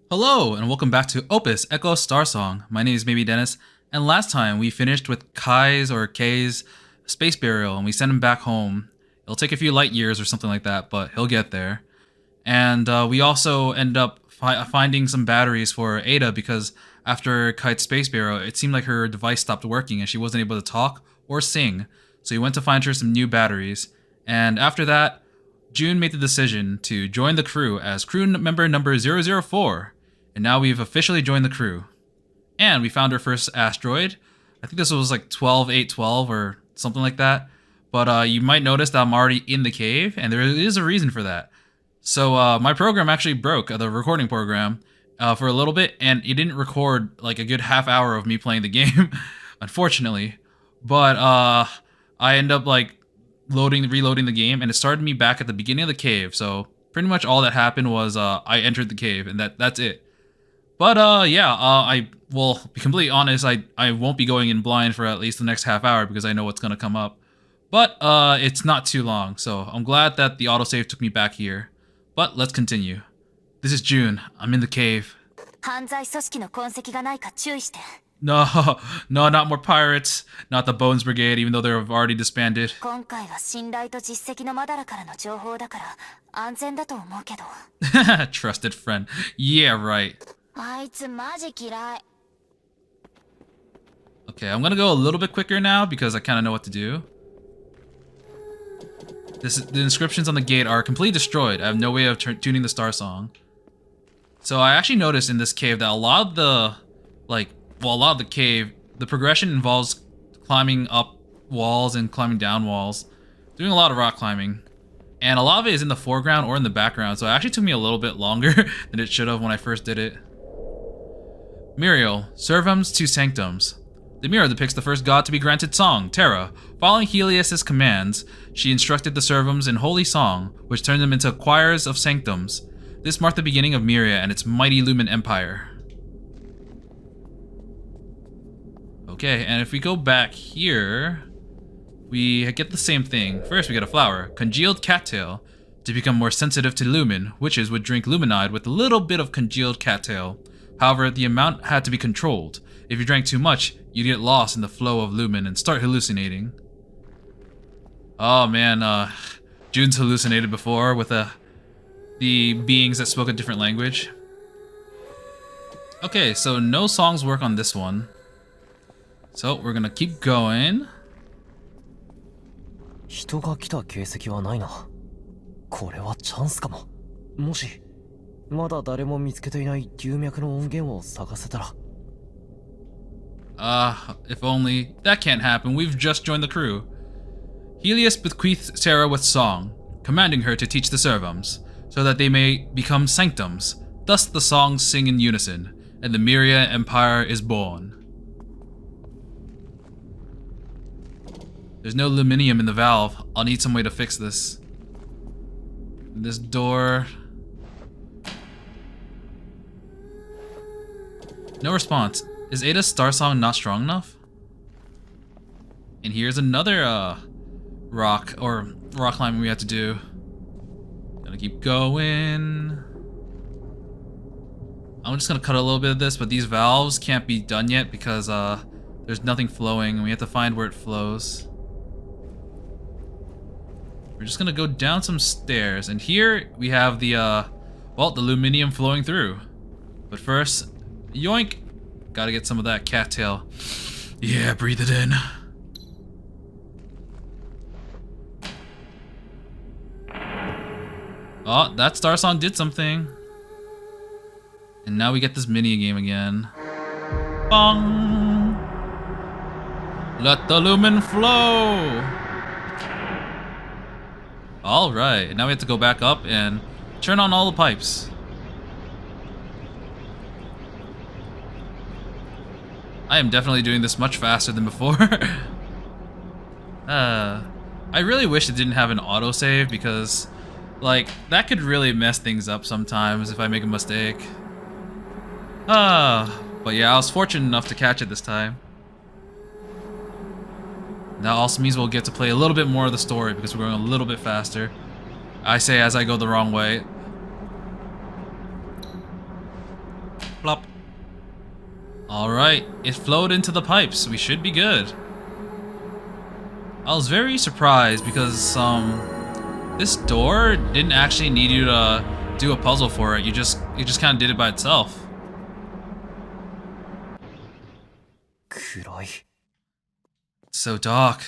Hello, and welcome back to Opus Echo Starsong. My name is Maybe Dennis, and last time we finished with Kay's space burial, and we sent him back home. It'll take a few light years or something like that, but he'll get there. And we also end up finding some batteries for Ada because after Kite's space burial, it seemed like her device stopped working and she wasn't able to talk or sing. So we went to find her some new batteries. And after that, June made the decision to join the crew as crew member number 004. And now we've officially joined the crew. And we found our first asteroid. I think this was like 12812 or something like that. But you might notice that I'm already in the cave, and there is a reason for that. So my program actually broke, the recording program, for a little bit, and it didn't record like a good half hour of me playing the game, unfortunately. But I ended up like reloading the game, and it started me back at the beginning of the cave. So pretty much all that happened was I entered the cave, and that's it. But yeah, I will be completely honest. I won't be going in blind for at least the next half hour because I know what's gonna come up. But it's not too long, so I'm glad that the autosave took me back here. But let's continue. This is June. I'm in the cave. No, no, not more pirates. Not the Bones Brigade, even though they're already disbanded. Trusted friend. Yeah, right. Okay, I'm gonna go a little bit quicker now because I kind of know what to do. The inscriptions on the gate are completely destroyed. I have no way of tuning the Starsong. So I actually noticed in this cave that a lot of the cave, the progression involves climbing up walls and climbing down walls, doing a lot of rock climbing. And a lot of it is in the foreground or in the background, so it actually took me a little bit longer than it should have when I first did it. Muriel, Servums to Sanctums. The mirror depicts the first god to be granted song, Terra. Following Helios's commands, she instructed the Servums in holy song, which turned them into choirs of sanctums. This marked the beginning of Myria and its mighty Lumen Empire. Okay, and if we go back here, we get the same thing. First, we get a flower, congealed cattail. To become more sensitive to lumen, witches would drink luminide with a little bit of congealed cattail. However, the amount had to be controlled. If you drank too much, you'd get lost in the flow of lumen and start hallucinating. Oh man, June's hallucinated before with the beings that spoke a different language. Okay, so no songs work on this one. So we're gonna keep going. 人が来た形跡はないな。これはチャンスかも。もしまだ誰も見つけていない龍脈の音源を探せたら。If only. That can't happen. We've just joined the crew. Helios bequeathed Terra with song, commanding her to teach the Servums, so that they may become sanctums. Thus the songs sing in unison, and the Myria Empire is born. There's no aluminium in the valve. I'll need some way to fix this. This door... No response. Is Ada's Starsong not strong enough? And here's another rock climbing we have to do. Gotta keep going. I'm just gonna cut a little bit of this, but these valves can't be done yet because there's nothing flowing and we have to find where it flows. We're just gonna go down some stairs, and here we have the aluminium flowing through. But first, yoink! Gotta get some of that cattail. Yeah, breathe it in. Oh, that Starsong did something. And now we get this mini game again. Bong! Let the lumen flow! Alright, now we have to go back up and turn on all the pipes. I am definitely doing this much faster than before. I really wish it didn't have an autosave because, like, that could really mess things up sometimes if I make a mistake. But yeah, I was fortunate enough to catch it this time. That also means we'll get to play a little bit more of the story because we're going a little bit faster. I say as I go the wrong way. plop. Alright, it flowed into the pipes. We should be good. I was very surprised because this door didn't actually need you to do a puzzle for it. It just kind of did it by itself. 暗い。 It's so dark.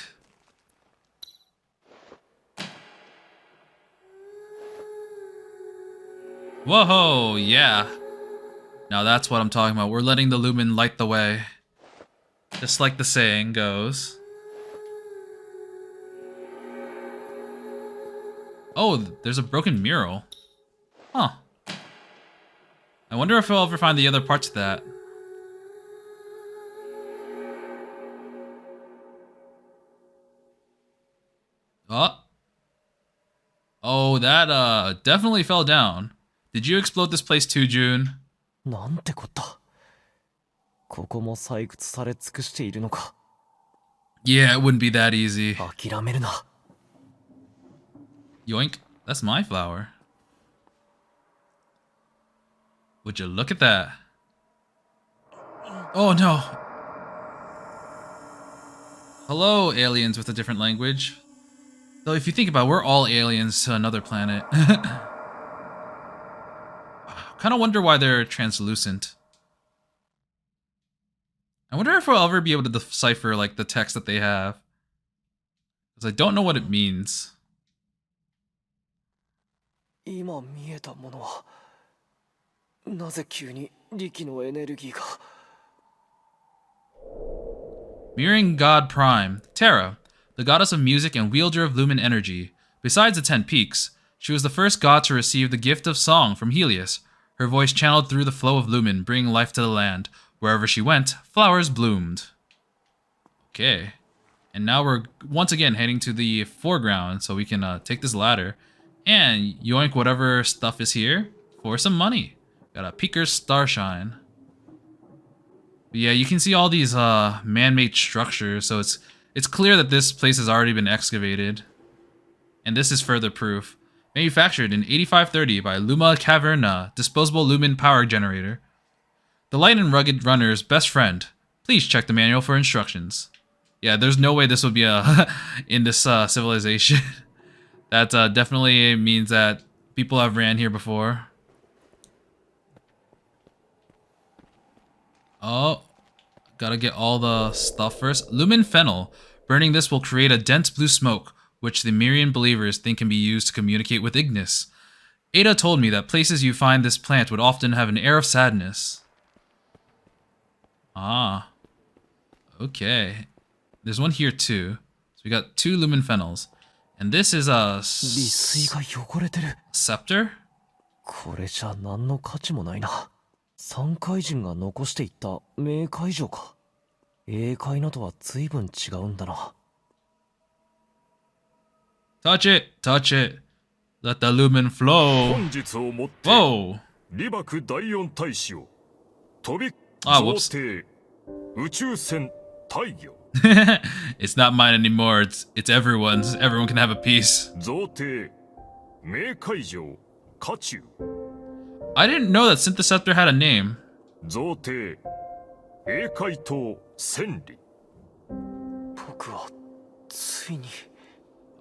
Whoa, yeah. Now that's what I'm talking about. We're letting the lumen light the way. Just like the saying goes. Oh, there's a broken mural. Huh. I wonder if I'll ever find the other parts of that. Oh, that definitely fell down. Did you explode this place too, June? なんてこった。ここも採掘され尽くしているのか。 Yeah, it wouldn't be that easy. 諦めるな。 Yoink, that's my flower. Would you look at that? Oh no. Hello, aliens with a different language. Though if you think about it, we're all aliens to another planet. Kind of wonder why they're translucent. I wonder if we'll ever be able to decipher like the text that they have. Because I don't know what it means. 今見えたものはなぜ急に力のエネルギーが Mirroring God Prime, Terra, the goddess of music and wielder of lumen energy. Besides the 10 peaks, she was the first god to receive the gift of song from Helios. Her voice channeled through the flow of lumen, bringing life to the land. Wherever she went, flowers bloomed. Okay. And now we're once again heading to the foreground so we can take this ladder and yoink whatever stuff is here for some money. Got a Peaker's Starshine. But yeah, you can see all these man-made structures, so it's clear that this place has already been excavated. And this is further proof. Manufactured in 8530 by Luma Caverna, disposable lumen power generator. The light and rugged runner's best friend. Please check the manual for instructions. Yeah, there's no way this would be in this civilization. That definitely means that people have ran here before. Oh, gotta get all the stuff first. Lumen Fennel. Burning this will create a dense blue smoke, which the Mirian believers think can be used to communicate with Ignis. Ada told me that places you find this plant would often have an air of sadness. Ah. Okay. There's one here too. So we got 2 Lumen Fennels. And this is a... 利水が汚れてる。 scepter? これじゃ何の価値もないな。三階人が残していった冥界城か。英界のとは随分違うんだな。 Touch it! Touch it! Let the lumen flow! 本日をもって Whoa! 李幕第四大使を飛びあ贈呈宇宙船大魚 It's not mine anymore, it's everyone's. Everyone can have a piece. 贈呈冥界城家中 I didn't know that Synthesceptor had a name. 贈呈英界島千里僕はついに。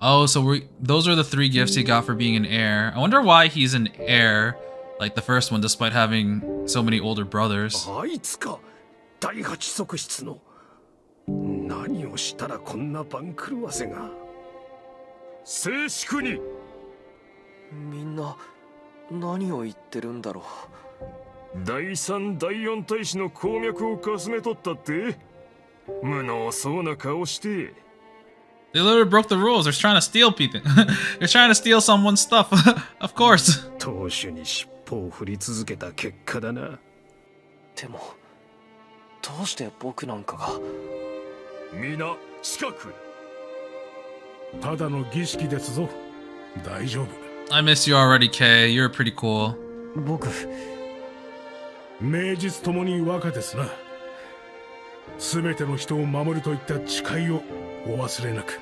Oh, so those are the 3 gifts he got for being an heir. I wonder why he's an heir, like the first one, despite having so many older brothers. あいつか第八側室の何をしたらこんな番狂わせが静粛にみんな何を言ってるんだろう。第三第四大使の鉱脈をかすめ取ったって無能そうな顔して They literally broke the rules. They're trying to steal people. They're trying to steal someone's stuff. Of course. 当主に尻尾を振り続けた結果だな。でもどうして僕なんかが。皆近くへただの儀式ですぞ。大丈夫。 I miss you already, Kay. You're pretty cool. 僕名実ともに若ですな。すべての人を守るといった誓いをお忘れなく。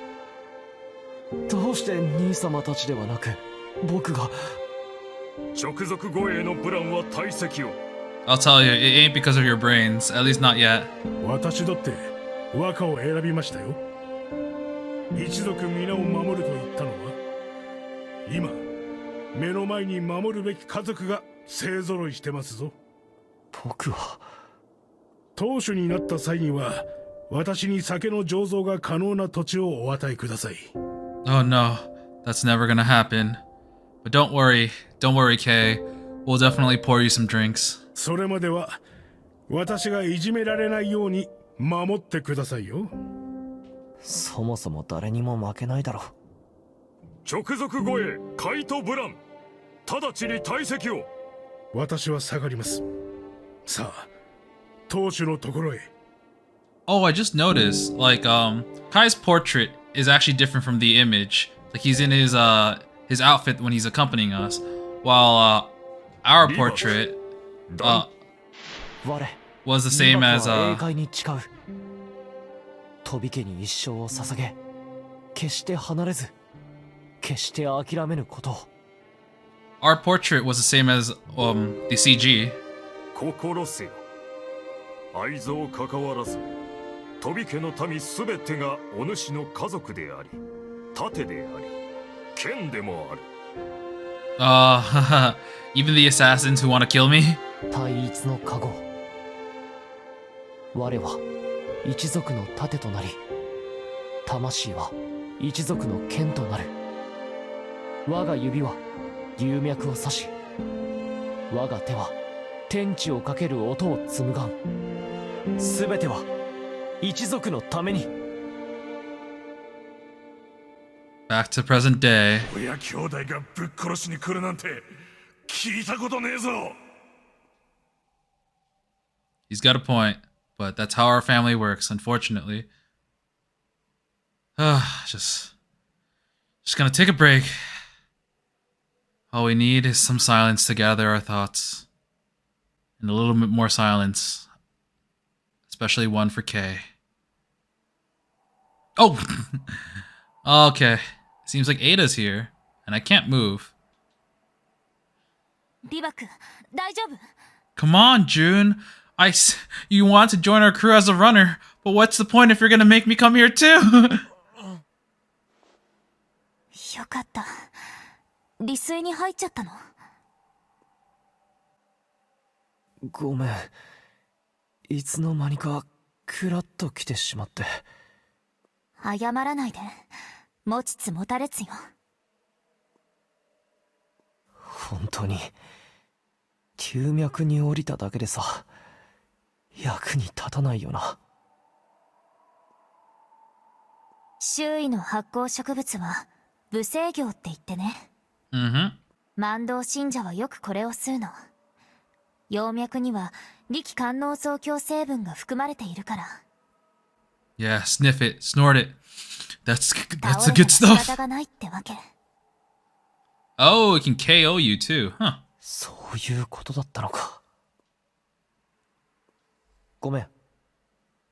どうして兄様たちではなく僕が。直属護衛のプランは退席を I'll tell you, it ain't because of your brains. At least not yet. 私だって和歌を選びましたよ。一族皆を守ると言ったのは、今目の前に守るべき家族が勢ぞろいしてますぞ。僕は当主になった際には、私に酒の醸造が可能な土地をお与えください。Oh no, that's never gonna happen. But don't worry, Kay. We'll definitely pour you some drinks. それまでは私がいじめられないように守ってくださいよ。そもそも誰にも負けないだろ。直属護衛カイト・ブラン、直ちに退席を。私は下がります。さあ、当主のところへ。Oh, I just noticed, like, Kai's portrait is actually different from the image. Like, he's in his outfit when he's accompanying us, while our portrait was the same as 英会に誓う。飛び家に一生を捧げ、決して離れず、決して諦めぬことを。our portrait was the same as the CG. 心せよ。愛憎かかわらず、飛び家の民すべてがお主の家族であり、盾であり、剣でもある。Even the assassins who want to kill me? 対一の加護。我は一族の盾となり、魂は一族の剣となる。我が指は龍脈を指し、我が手は天地をかける音を紡がん。すべては一族のために。Back to present day. 親兄弟がぶっ殺しに来るなんて聞いたことねえぞ。He's got a point, but that's how our family works, unfortunately. Just gonna take a break. All we need is some silence to gather our thoughts. And a little bit more silence. Especially one for Kay. Oh! Okay. Seems like Ada's here, and I can't move. リバク、大丈夫？ Come on, June. You want to join our crew as a runner, but what's the point if you're gonna make me come here too? よかった。利水に入っちゃったの？ごめん。いつの間にかクラッと来てしまって。謝らないで。持ちつ持たれつよ。本当に龍脈に降りただけでさ、役に立たないよな。周囲の発酵植物は無制業って言ってね。万道信者はよくこれを吸うの。葉脈には力官能増強成分が含まれているから。Yeah, sniff it, snort it. That's the 倒れ good たら仕 stuff. 方がないってわけ。Oh, it can KO you too, huh? そういうことだったのか。ごめん。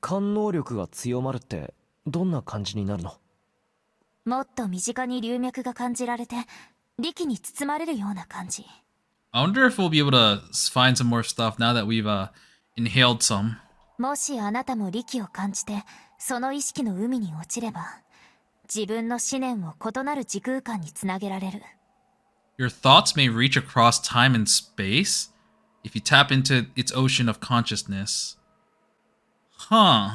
官能力が強まるってどんな感じになるの？もっと身近に龍脈が感じられて、力に包まれるような感じ。I wonder if we'll be able to find some more stuff now that we've inhaled some. もしあなたも力を感じて、その意識の海に落ちれば、自分の思念を異なる時空間につなげられる。Your thoughts may reach across time and space if you tap into its ocean of consciousness. Huh.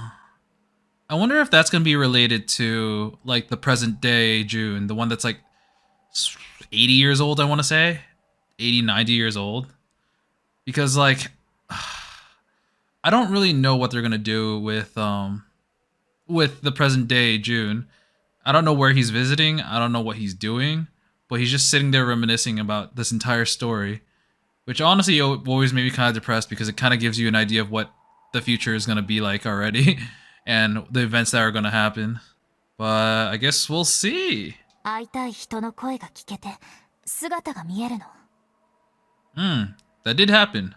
I wonder if that's going to be related to, like, the present day June, the one that's, like, 80 years old, I want to say. 80, 90 years old. Because, like, I don't really know what they're going to do with the present day June. I don't know where he's visiting. I don't know what he's doing. But he's just sitting there reminiscing about this entire story. Which honestly always made me kind of depressed because it kind of gives you an idea of what the future is going to be like already. And the events that are going to happen. But I guess we'll see. 会いたい人の声が聞けて、姿が見えるの。That did happen.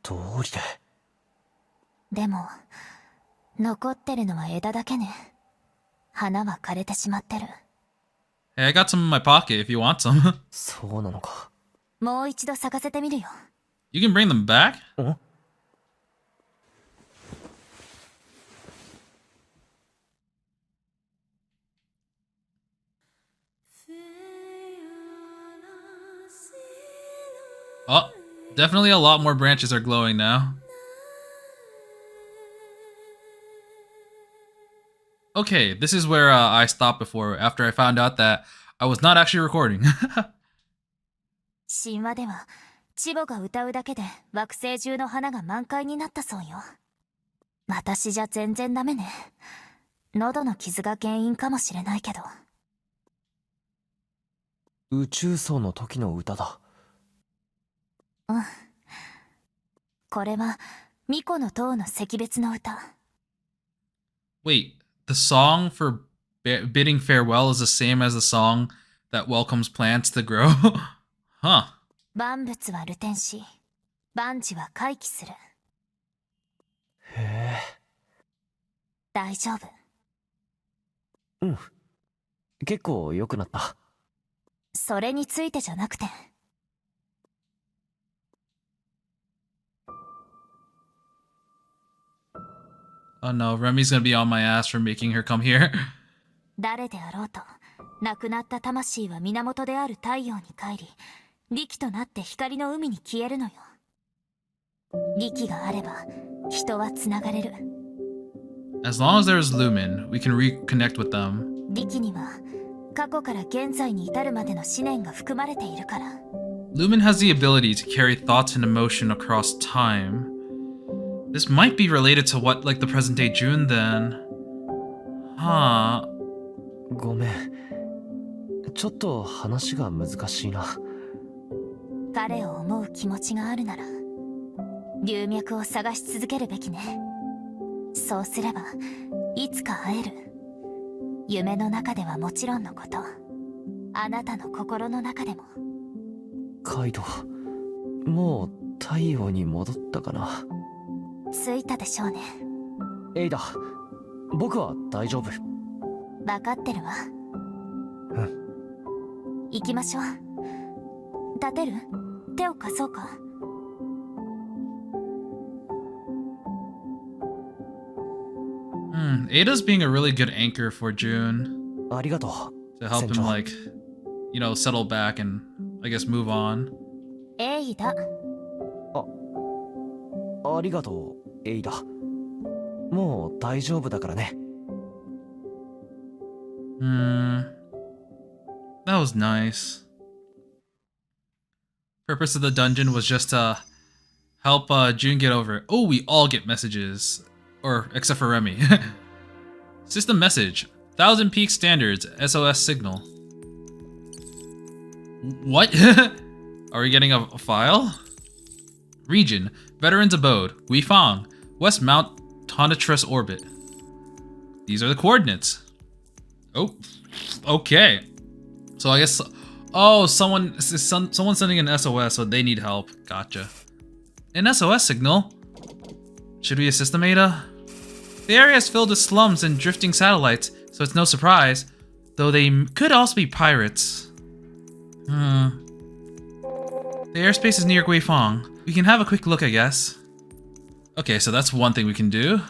通りで。でも、残ってるのは枝だけね。花は枯れてしまってる。Hey, I got some in my pocket if you want some. そうなのか。もう一度探せてみるよ。 You can bring them back? Oh, definitely a lot more branches are glowing now. Okay, this is where I stopped before, after I found out that I was not actually recording. 神話ではチボが歌うだけで惑星中の花が満開になったそうよ。私じゃ全然ダメね。喉の傷が原因かもしれないけど。宇宙葬の時の歌だ。うん。これは巫女の塔の惜別の歌。Wait, the song for bidding farewell is the same as the song that welcomes plants to grow? Huh. 万物は流転し、万事は回帰する。へえ。大丈夫。うん。結構良くなった。それについてじゃなくて。Oh no, Remy's gonna be on my ass for making her come here. 誰であろうと、亡くなった魂は源である太陽に帰り、力となって光の海に消えるのよ。力があれば、人はつながれる。As long as there is lumen, we can reconnect with them. 力には、過去から現在に至るまでの思念が含まれているから。Lumen has the ability to carry thoughts and emotion across time. This might be related to what, like the present day June then. Huh. ごめん。ちょっと話が難しいな。彼を思う気持ちがあるなら、龍脈を探し続けるべきね。そうすれば、いつか会える。夢の中ではもちろんのこと、あなたの心の中でも。カイド、もう太陽に戻ったかな。着いたでしょうね。エイダ、僕は大丈夫。分かってるわ。うん。行きましょう。立てる？手を貸そうか。Ada's being a really good anchor for June. ありがとう。 To help him, like, you know, settle back and, I guess, move on. エイダ。ありがとう、エイダ。もう大丈夫だからね。That was nice. Purpose of the dungeon was just to help June get over it. Oh, we all get messages. Or, except for Remy. System message. 1000 peak standards. SOS signal. What? Are we getting a file? Region. Veterans Abode. Guifang. West Mount Tonatrus Orbit. These are the coordinates. Oh. Okay. So I guess... Oh, someone's sending an SOS, so they need help. Gotcha. An SOS signal? Should we assist them, Ada? The area is filled with slums and drifting satellites, so it's no surprise. Though they could also be pirates. The airspace is near Guifang. We can have a quick look, I guess. Okay, so that's one thing we can do.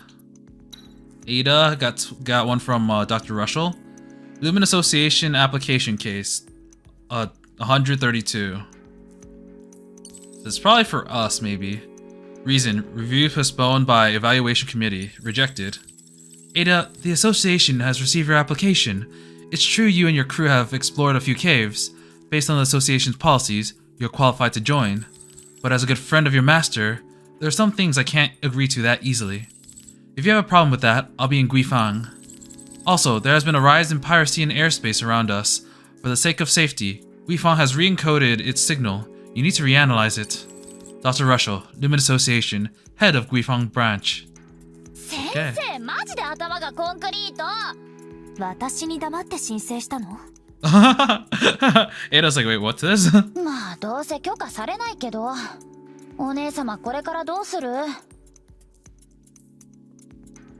Ada got one from Dr. Russell. Lumen Association application case. 132. This is probably for us, maybe. Reason, review postponed by evaluation committee. Rejected. Ada, the association has received your application. It's true you and your crew have explored a few caves. Based on the association's policies, you're qualified to join. But as a good friend of your master, there are some things I can't agree to that easily. If you have a problem with that, I'll be in Guifang. Also, there has been a rise in piracy in airspace around us. For the sake of safety, Guifang has re-encoded its signal. You need to reanalyze it. Dr. Russell, Lumen Association, head of Guifang branch. 先生、マジで頭がコンクリート。私に黙って申請したの？ Ada's like, wait, what's this? まあ、どうせ許可されないけど。お姉様、これからどうする？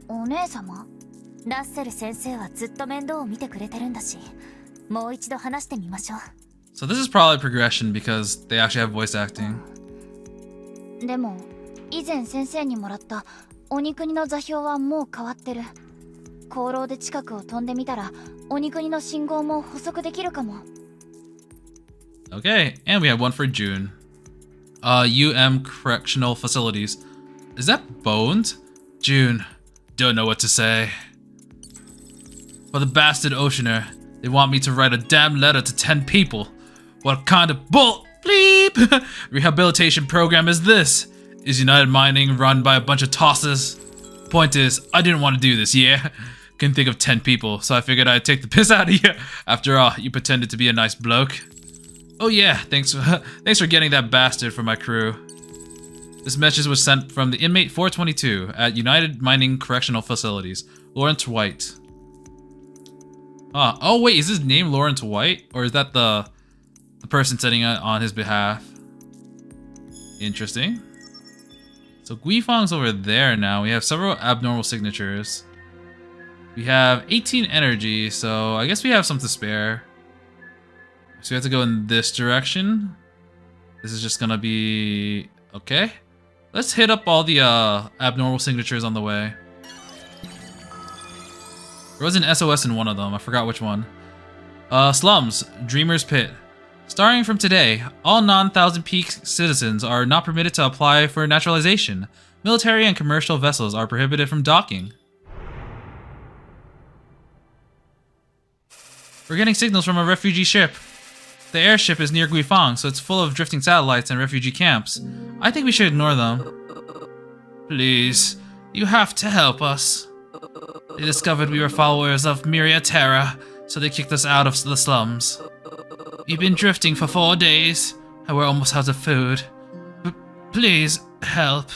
お姉様？ラッセル先生はずっと面倒を見てくれてるんだし、もう一度話してみましょう。So this is probably progression because they actually have voice acting. でも以前先生にもらった鬼国の座標はもう変わってる。航路で近くを飛んでみたら鬼国の信号も補足できるかも。Okay, and we have one for June. UM Correctional Facilities. Is that Bones? June, don't know what to say. For the bastard Oceaner, they want me to write a damn letter to 10 people. What kind of bull bleep rehabilitation program is this? Is United Mining run by a bunch of tossers? Point is, I didn't want to do this, yeah? Couldn't think of 10 people, so I figured I'd take the piss out of you. After all, you pretended to be a nice bloke. Oh yeah, thanks for getting that bastard for my crew. This message was sent from the inmate 422 at United Mining Correctional Facilities, Lawrence White. Oh wait, is his name Lawrence White? Or is that the person sending it on his behalf? Interesting. So Guifang's over there now. We have several abnormal signatures. We have 18 energy, so I guess we have some to spare. So we have to go in this direction. This is just gonna be... okay. Let's hit up all the abnormal signatures on the way. There was an SOS in one of them. I forgot which one. Slums, Dreamer's Pit. Starting from today, all non-Thousand Peak citizens are not permitted to apply for naturalization. Military and commercial vessels are prohibited from docking. We're getting signals from a refugee ship. The airship is near Guifang, so it's full of drifting satellites and refugee camps. I think we should ignore them. Please, you have to help us. They discovered we were followers of Miria Terra, so they kicked us out of the slums. We've been drifting for 4 days, and we're almost out of food. Please, help.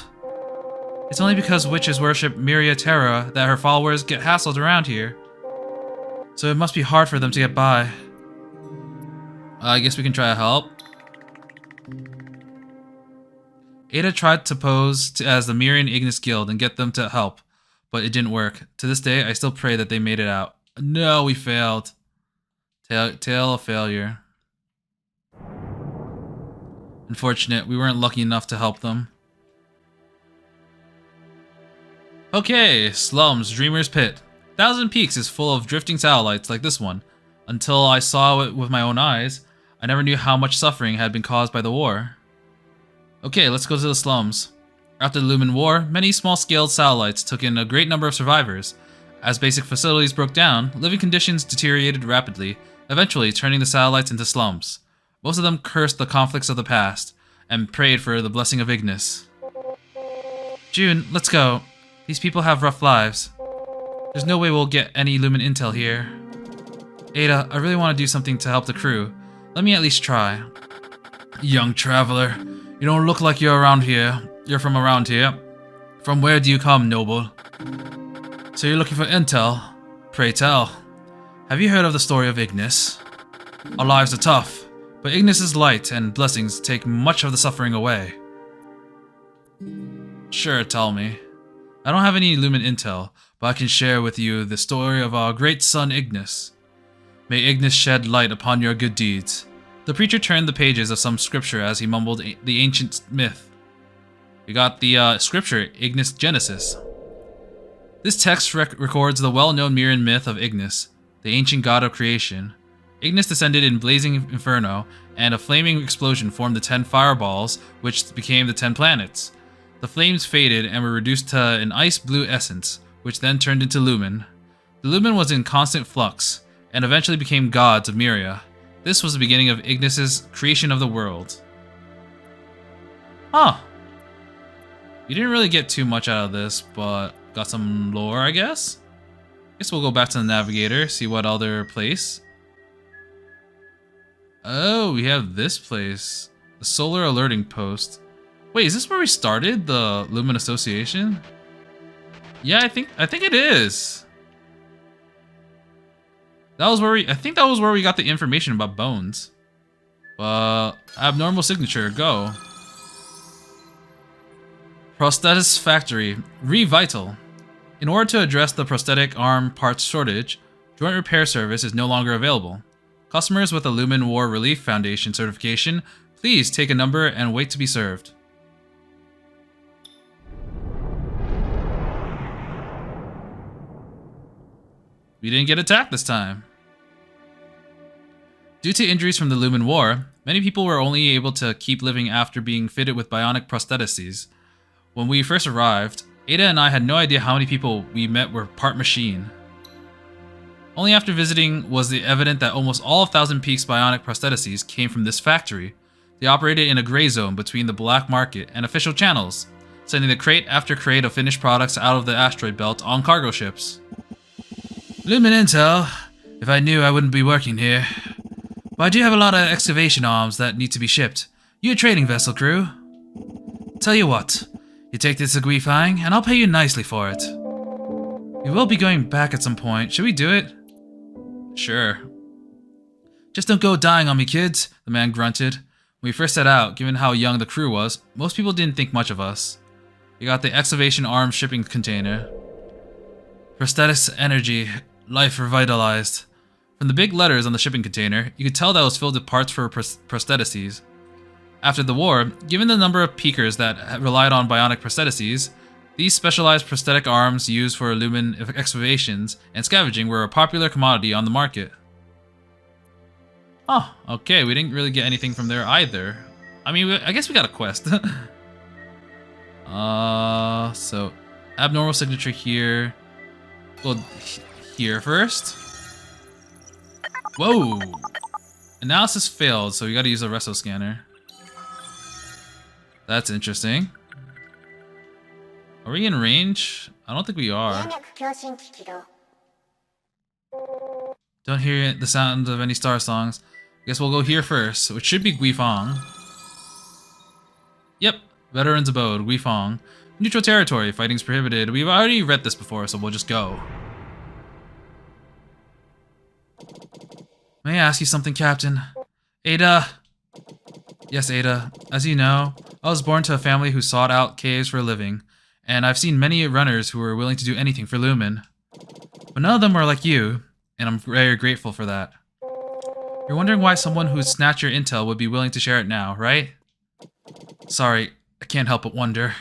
It's only because witches worship Miria Terra that her followers get hassled around here. So it must be hard for them to get by. I guess we can try to help. Ada tried to pose as the Mirian Ignis Guild and get them to help, but it didn't work. To this day, I still pray that they made it out. No, we failed. Tale of failure. Unfortunate, we weren't lucky enough to help them. Okay, Slums, Dreamer's Pit. Thousand Peaks is full of drifting satellites like this one. Until I saw it with my own eyes, I never knew how much suffering had been caused by the war. Okay, let's go to the slums. After the Lumen War, many small-scaled satellites took in a great number of survivors. As basic facilities broke down, living conditions deteriorated rapidly, eventually turning the satellites into slums. Most of them cursed the conflicts of the past, and prayed for the blessing of Ignis. June, let's go. These people have rough lives. There's no way we'll get any Lumen intel here. Ada, I really want to do something to help the crew. Let me at least try. Young traveler, you don't look like you're around here. You're from around here. From where do you come, noble? So you're looking for intel? Pray tell. Have you heard of the story of Ignis? Our lives are tough, but Ignis's light and blessings take much of the suffering away. Sure, tell me. I don't have any Lumen intel, but I can share with you the story of our great son Ignis. May Ignis shed light upon your good deeds. The preacher turned the pages of some scripture as he mumbled the ancient myth. We got the scripture, Ignis Genesis. This text records the well-known Mirian myth of Ignis, the ancient god of creation. Ignis descended in blazing inferno, and a flaming explosion formed the 10 fireballs, which became the 10 planets. The flames faded and were reduced to an ice-blue essence, which then turned into Lumen. The Lumen was in constant flux, and eventually became gods of Miria. This was the beginning of Ignis's creation of the world. Huh. We didn't really get too much out of this, but got some lore, I guess? Guess we'll go back to the navigator, see what other place. Oh, we have this place. The Solar Alerting Post. Wait, is this where we started? The Lumen Association? Yeah, I think it is. That was where I think that was where we got the information about Bones. Abnormal signature, go. Prosthesis Factory, Revital. In order to address the prosthetic arm parts shortage, joint repair service is no longer available. Customers with a Lumen War Relief Foundation certification, please take a number and wait to be served. We didn't get attacked this time. Due to injuries from the Lumen War, many people were only able to keep living after being fitted with bionic prostheses. When we first arrived, Ada and I had no idea how many people we met were part machine. Only after visiting was it evident that almost all of Thousand Peaks bionic prostheses came from this factory. They operated in a gray zone between the black market and official channels, sending the crate after crate of finished products out of the asteroid belt on cargo ships. Lumen Intel. If I knew, I wouldn't be working here. But I do have a lot of excavation arms that need to be shipped. You a trading vessel crew? Tell you what, you take this to Guifang, and I'll pay you nicely for it. We will be going back at some point. Should we do it? Sure. Just don't go dying on me, kids, the man grunted. When we first set out, given how young the crew was, most people didn't think much of us. We got the excavation arms shipping container. Prosthetics energy, life revitalized. From the big letters on the shipping container, you could tell that it was filled with parts for prostheses. After the war, given the number of peakers that relied on bionic prostheses, these specialized prosthetic arms used for Lumen excavations and scavenging were a popular commodity on the market. Oh, okay, we didn't really get anything from there either. I mean, I guess we got a quest. So, abnormal signature here. Well, here first. Whoa! Analysis failed, so we gotta use a resto scanner. That's interesting. Are we in range? I don't think we are. Don't hear the sound of any star songs. Guess we'll go here first, which should be Guifang. Yep, Veterans Abode, Guifang. Neutral territory, fighting's prohibited. We've already read this before, so we'll just go. May I ask you something, Captain? Ada! Yes, Ada. As you know, I was born to a family who sought out caves for a living, and I've seen many runners who were willing to do anything for Lumen. But none of them were like you, and I'm very grateful for that. You're wondering why someone who snatched your intel would be willing to share it now, right? Sorry, I can't help but wonder.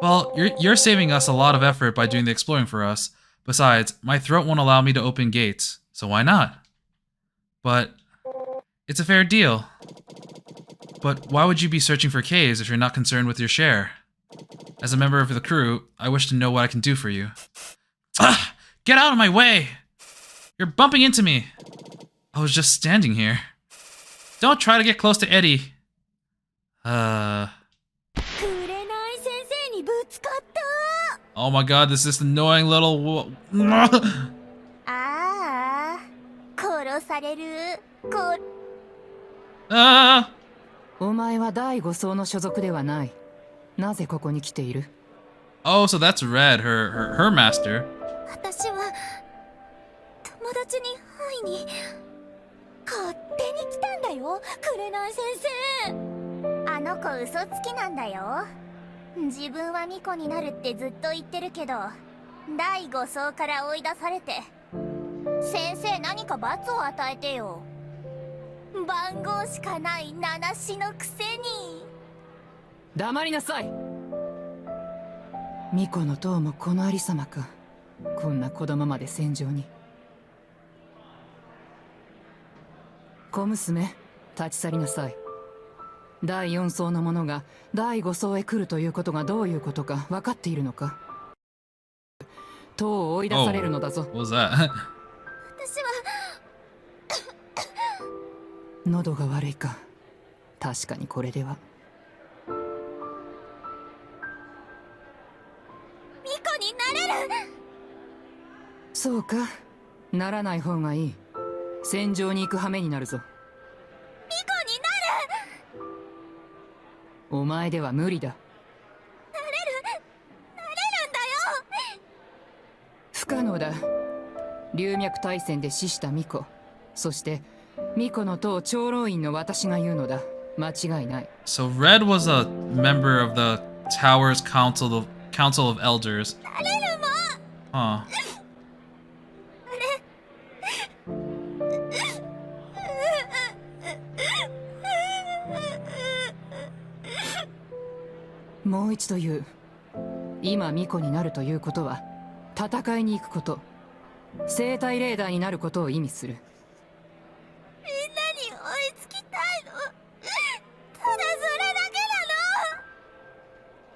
Well, you're saving us a lot of effort by doing the exploring for us. Besides, my throat won't allow me to open gates, so why not? But it's a fair deal. But why would you be searching for caves if you're not concerned with your share? As a member of the crew, I wish to know what I can do for you. Ah! Get out of my way! You're bumping into me! I was just standing here. Don't try to get close to Eddie. Oh my god, this is annoying little... Ah! お前は第5層の所属ではない。なぜここに来ている? Oh, so that's Red, her master. 私は友達に会いに勝手に来たんだよ、紅先生。あの子嘘つきなんだよ。自分は巫女になるってずっと言ってるけど、第5層から追い出されて。先生、何か罰を与えてよ。番号しかない七死のくせに。黙りなさい。巫女の塔もこのありさまか。こんな子供まで戦場に。小娘、立ち去りなさい。第4層の者が第5層へ来るということがどういうことか分かっているのか。塔を追い出されるのだぞ。What was that? 私は喉が悪いか。確かにこれでは。巫女になれる。そうか。ならない方がいい。戦場に行く羽目になるぞ。巫女になる。お前では無理だ。なれるんだよ。不可能だ。龍脈大戦で死した巫女、そして巫女の塔長老院の私が言うのだ。間違いない。So Red was a member of the Tower's Council of Elders. なれるもん。Huh. もう一度言う。今巫女になるということは戦いに行くこと、生体レーダーになることを意味する。みんなに追いつきたいの。ただそれだ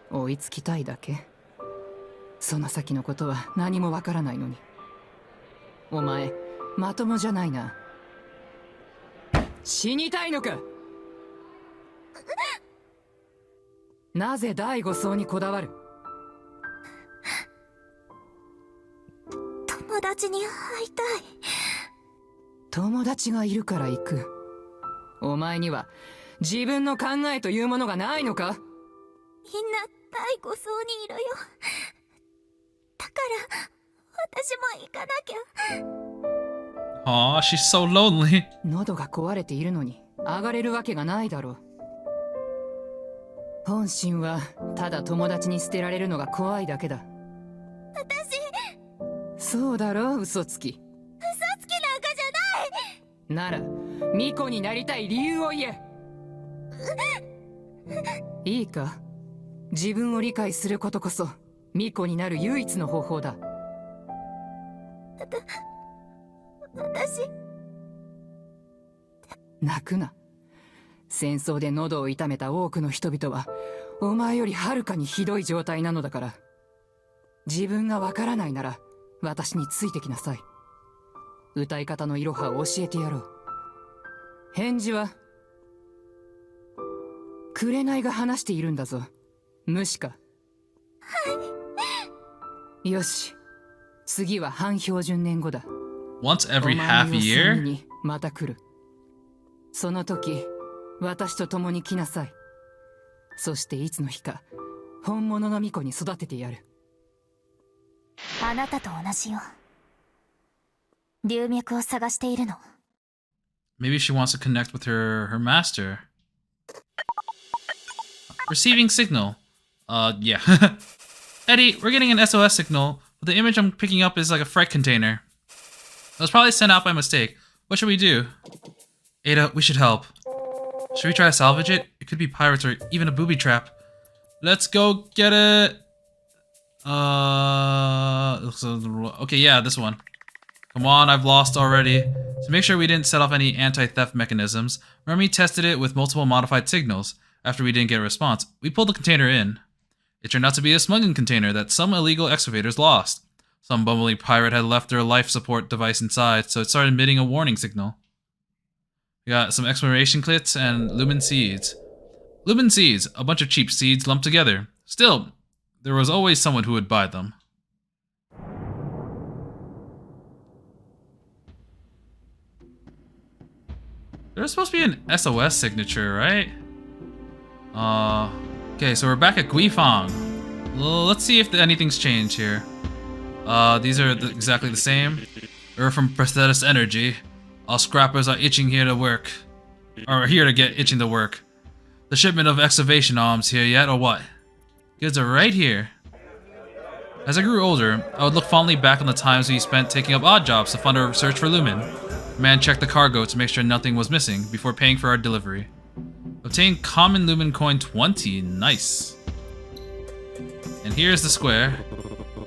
けなの。追いつきたいだけ。その先のことは何もわからないのに。お前まともじゃないな。死にたいのか。なぜ第5層にこだわる。友達に会いたい。友達がいるから行く。お前には自分の考えというものがないのか。みんな第5層にいるよ。だから私も行かなきゃ。Aw, she's so lonely. 喉が壊れているのに上がれるわけがないだろう。本心はただ友達に捨てられるのが怖いだけだ。私そうだろ、嘘つき。嘘つきなんかじゃない。なら巫女になりたい理由を言え。いいか、自分を理解することこそ巫女になる唯一の方法だ。私泣くな。戦争で喉を痛めた多くの人々はお前よりはるかにひどい状態なのだから。自分がわからないなら私についてきなさい。歌い方のいろはを教えてやろう。返事は紅が話しているんだぞ。無視か。はいよし、次は半標準年後だ。 Once every お前 half の a 様子を見 year? にまた来る。その時私と共に来なさい。そしていつの日か本物の巫女に育ててやる。あなたと同じよ。龍脈を探しているの。 Maybe she wants to connect with her master. Receiving signal. Yeah. Eddie, we're getting an SOS signal, but the image I'm picking up is like a freight container. It was probably sent out by mistake. What should we do? Ada, we should help. Should we try to salvage it? It could be pirates or even a booby trap. Let's go get it. Okay, yeah, this one. Come on, I've lost already. To make sure we didn't set off any anti-theft mechanisms, Remy tested it with multiple modified signals. After we didn't get a response, we pulled the container in. It turned out to be a smuggling container that some illegal excavators lost. Some bumbling pirate had left their life support device inside, so it started emitting a warning signal. We got some exploration kits and lumen seeds. Lumen seeds, a bunch of cheap seeds lumped together. Still, there was always someone who would buy them. There's supposed to be an SOS signature, right? Okay, so we're back at Guifang. Let's see if anything's changed here. These are exactly the same. We're from Prosthetis Energy. All scrappers are itching here to work. Or here to get itching to work. The shipment of excavation arms here yet, or what? Goods are right here. As I grew older, I would look fondly back on the times we spent taking up odd jobs to fund our search for Lumen. The man checked the cargo to make sure nothing was missing before paying for our delivery. Obtain common Lumen coin 20. Nice. And here's the square.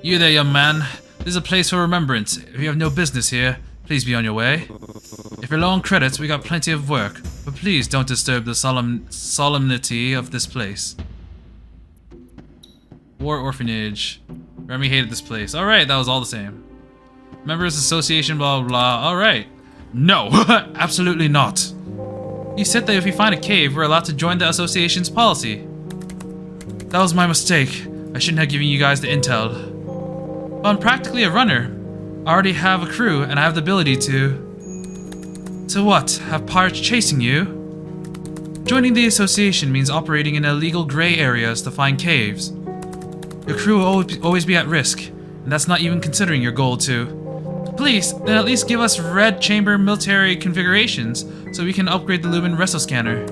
You there, young man. This is a place for remembrance. If you have no business here, please be on your way. If you're low on credits, we got plenty of work, but please don't disturb the solemnity of this place. War Orphanage. Remy hated this place. Alright, that was all the same. Members Association, blah blah blah. Alright. No, absolutely not. You said that if we find a cave, we're allowed to join the association's policy. That was my mistake. I shouldn't have given you guys the intel. But I'm practically a runner. I already have a crew, and I have the ability to... To what? Have pirates chasing you? Joining the association means operating in illegal gray areas to find caves. Your crew will always be at risk, and that's not even considering your goal to... Please, then at least give us red chamber military configurations so we can upgrade the Lumen Resto Scanner.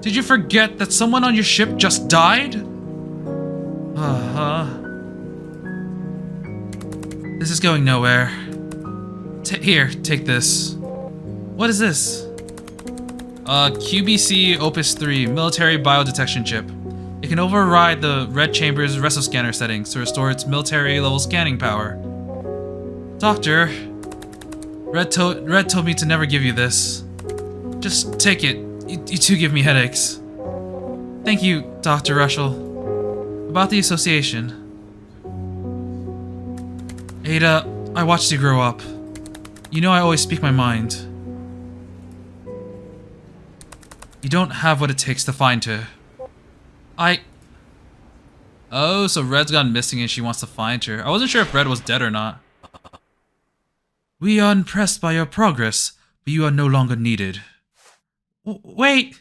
Did you forget that someone on your ship just died? This is going nowhere. Here, take this. What is this? QBC Opus 3 military biodetection chip. It can override the Red Chamber's resto scanner settings to restore its military level scanning power. Doctor, Red told me to never give you this. Just take it. You two give me headaches. Thank you, Dr. Rushel. About the association. Ada, I watched you grow up. You know I always speak my mind. You don't have what it takes to find her. Oh, so Red's gone missing and she wants to find her. I wasn't sure if Red was dead or not. We are impressed by your progress, but you are no longer needed. Wait!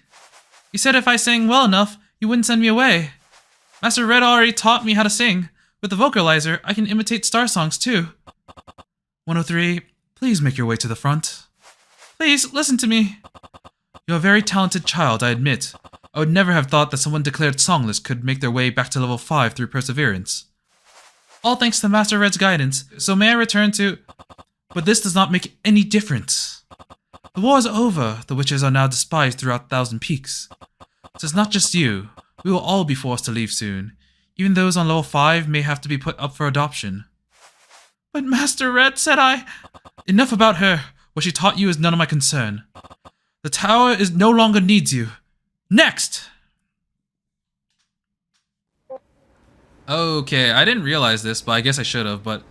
You said if I sang well enough, you wouldn't send me away. Master Red already taught me how to sing. With the vocalizer, I can imitate star songs too. 103, please make your way to the front. Please, listen to me. You're a very talented child, I admit. I would never have thought that someone declared songless could make their way back to level 5 through perseverance. All thanks to Master Red's guidance, so may I return to... But this does not make any difference. The war is over. The witches are now despised throughout 1,000 Peaks. So it's not just you. We will all be forced to leave soon. Even those on level 5 may have to be put up for adoption. But Master Red said Enough about her. What she taught you is none of my concern. The tower no longer needs you. Next! Okay, I didn't realize this, but I guess I should have, but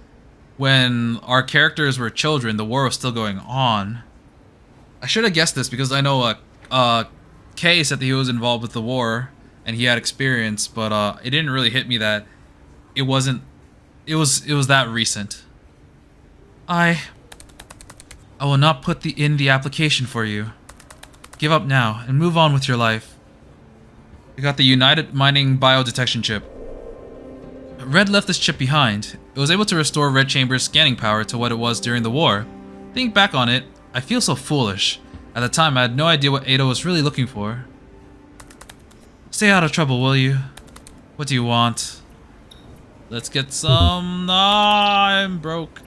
when our characters were children, the war was still going on. I should have guessed this because I know Kay said that he was involved with the war and he had experience, but it didn't really hit me that it was that recent. I will not put in the application for you. Give up now and move on with your life. We got the United Mining Biodetection chip. Red left this chip behind. It was able to restore Red Chamber's scanning power to what it was during the war. Thinking back on it, I feel so foolish. At the time, I had no idea what Ada was really looking for. Stay out of trouble, will you? What do you want? Let's get some... I'm broke.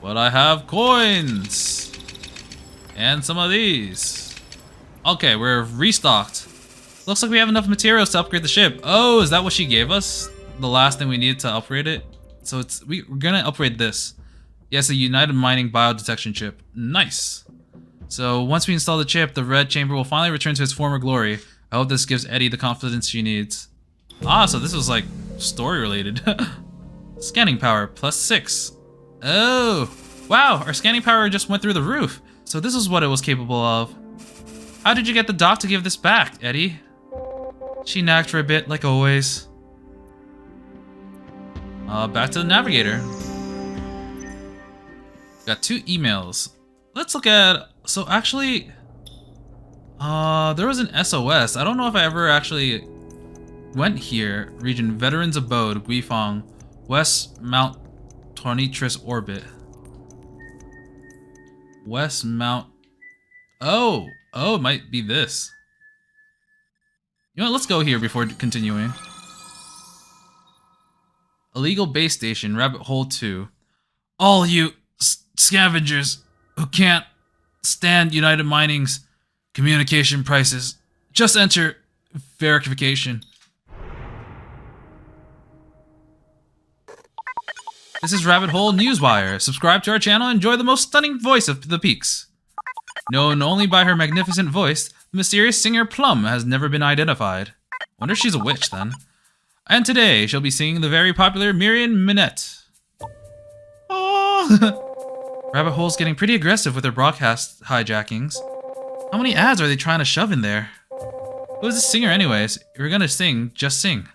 But I have coins. And some of these. Okay, we're restocked. Looks like we have enough materials to upgrade the ship. Oh, is that what she gave us? The last thing we needed to upgrade it? So we're gonna upgrade this. Yes, a United Mining Biodetection chip. Nice. So once we install the chip, the Red Chamber will finally return to its former glory. I hope this gives Eddie the confidence she needs. Ah, so this was like story related. Scanning power +6. Oh, wow, our scanning power just went through the roof. So this is what it was capable of. How did you get the doc to give this back, Eddie? She nagged for a bit, like always. Back to the navigator. Got 2 emails. Let's look at... So actually... there was an SOS. I don't know if I ever actually went here. Region Veterans Abode, Guifang, West Mount Tornitris Orbit. West Mount... Oh, it might be this. You know what, let's go here before continuing. Illegal base station, Rabbit Hole 2. All you scavengers who can't stand United Mining's communication prices, just enter verification. This is Rabbit Hole Newswire. Subscribe to our channel and enjoy the most stunning voice of the Peaks. Known only by her magnificent voice, the mysterious singer Plum has never been identified. Wonder if she's a witch then. And today she'll be singing the very popular Miriam Minette. Oh. Rabbit Hole's getting pretty aggressive with her broadcast hijackings. How many ads are they trying to shove in there? Who's this singer anyways? If you're gonna sing, just sing.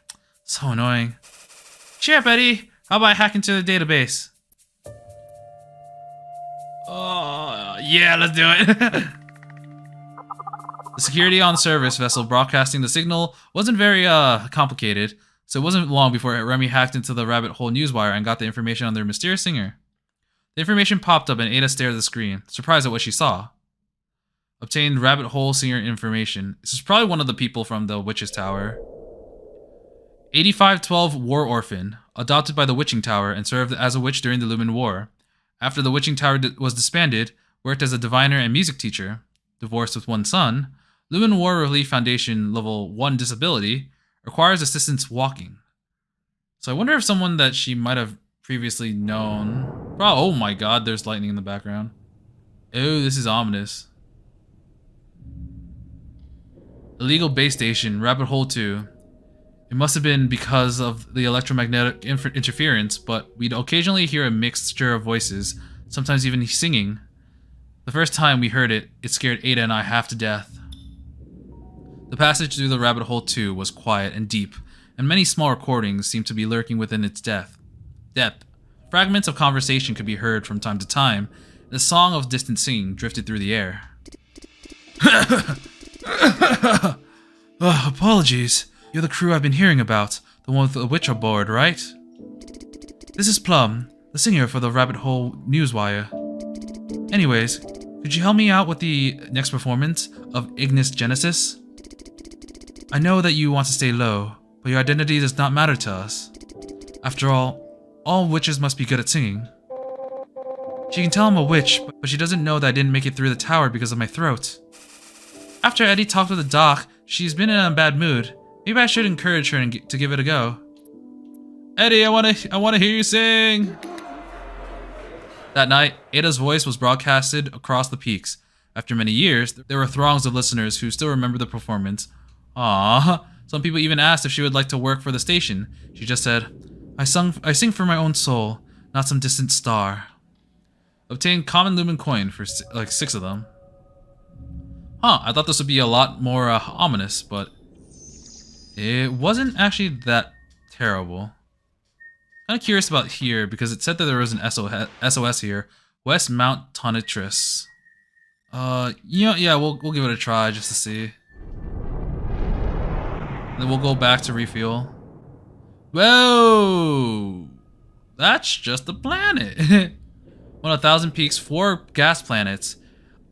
So annoying. Cheer up, Eddie! How about I hack into the database? Oh, yeah, let's do it. The security on the service vessel broadcasting the signal wasn't very complicated, so it wasn't long before Remy hacked into the Rabbit Hole Newswire and got the information on their mysterious singer. The information popped up and Ada stared at the screen, surprised at what she saw. Obtained Rabbit Hole singer information. This is probably one of the people from the Witch's Tower. 8512 War Orphan, adopted by the Witching Tower and served as a witch during the Lumen War. After the Witching Tower was disbanded, worked as a diviner and music teacher. Divorced with 1 son, Lumen War Relief Foundation Level 1 disability requires assistance walking. So I wonder if someone that she might have previously known... Oh my god, there's lightning in the background. Oh, this is ominous. Illegal base station, Rabbit Hole 2. It must have been because of the electromagnetic interference, but we'd occasionally hear a mixture of voices, sometimes even singing. The first time we heard it, it scared Ada and I half to death. The passage through the Rabbit Hole 2 was quiet and deep, and many small recordings seemed to be lurking within its depth. Fragments of conversation could be heard from time to time, and the song of distant singing drifted through the air. Apologies. You're the crew I've been hearing about, the one with the witch aboard, right? This is Plum, the singer for the Rabbit Hole Newswire. Anyways, could you help me out with the next performance of Ignis Genesis? I know that you want to stay low, but your identity does not matter to us. After all witches must be good at singing. She can tell I'm a witch, but she doesn't know that I didn't make it through the tower because of my throat. After Eddie talked with the doc, she's been in a bad mood. Maybe I should encourage her to give it a go. Eddie, I wanna hear you sing! That night, Ada's voice was broadcasted across the peaks. After many years, there were throngs of listeners who still remember the performance. Aww. Some people even asked if she would like to work for the station. She just said, I sing for my own soul, not some distant star. Obtained common lumen coin for like 6 of them. I thought this would be a lot more ominous, but it wasn't actually that terrible. Kind of curious about here because it said that there was an SOS here. West Mount Tonitrus. Yeah, we'll give it a try just to see. Then we'll go back to refuel. Whoa! That's just a planet. 1,000 peaks, 4 gas planets.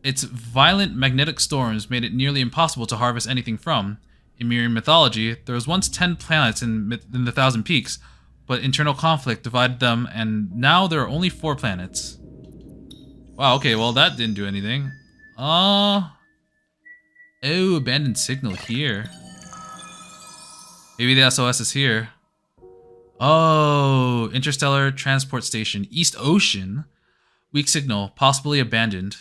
Its violent magnetic storms made it nearly impossible to harvest anything from. In Miriam mythology, there was once 10 planets in the 1,000 peaks, but internal conflict divided them, and now there are only 4 planets. Wow, okay, well that didn't do anything. Oh, abandoned signal here. Maybe the SOS is here. Oh, interstellar transport station, East Ocean. Weak signal, possibly abandoned.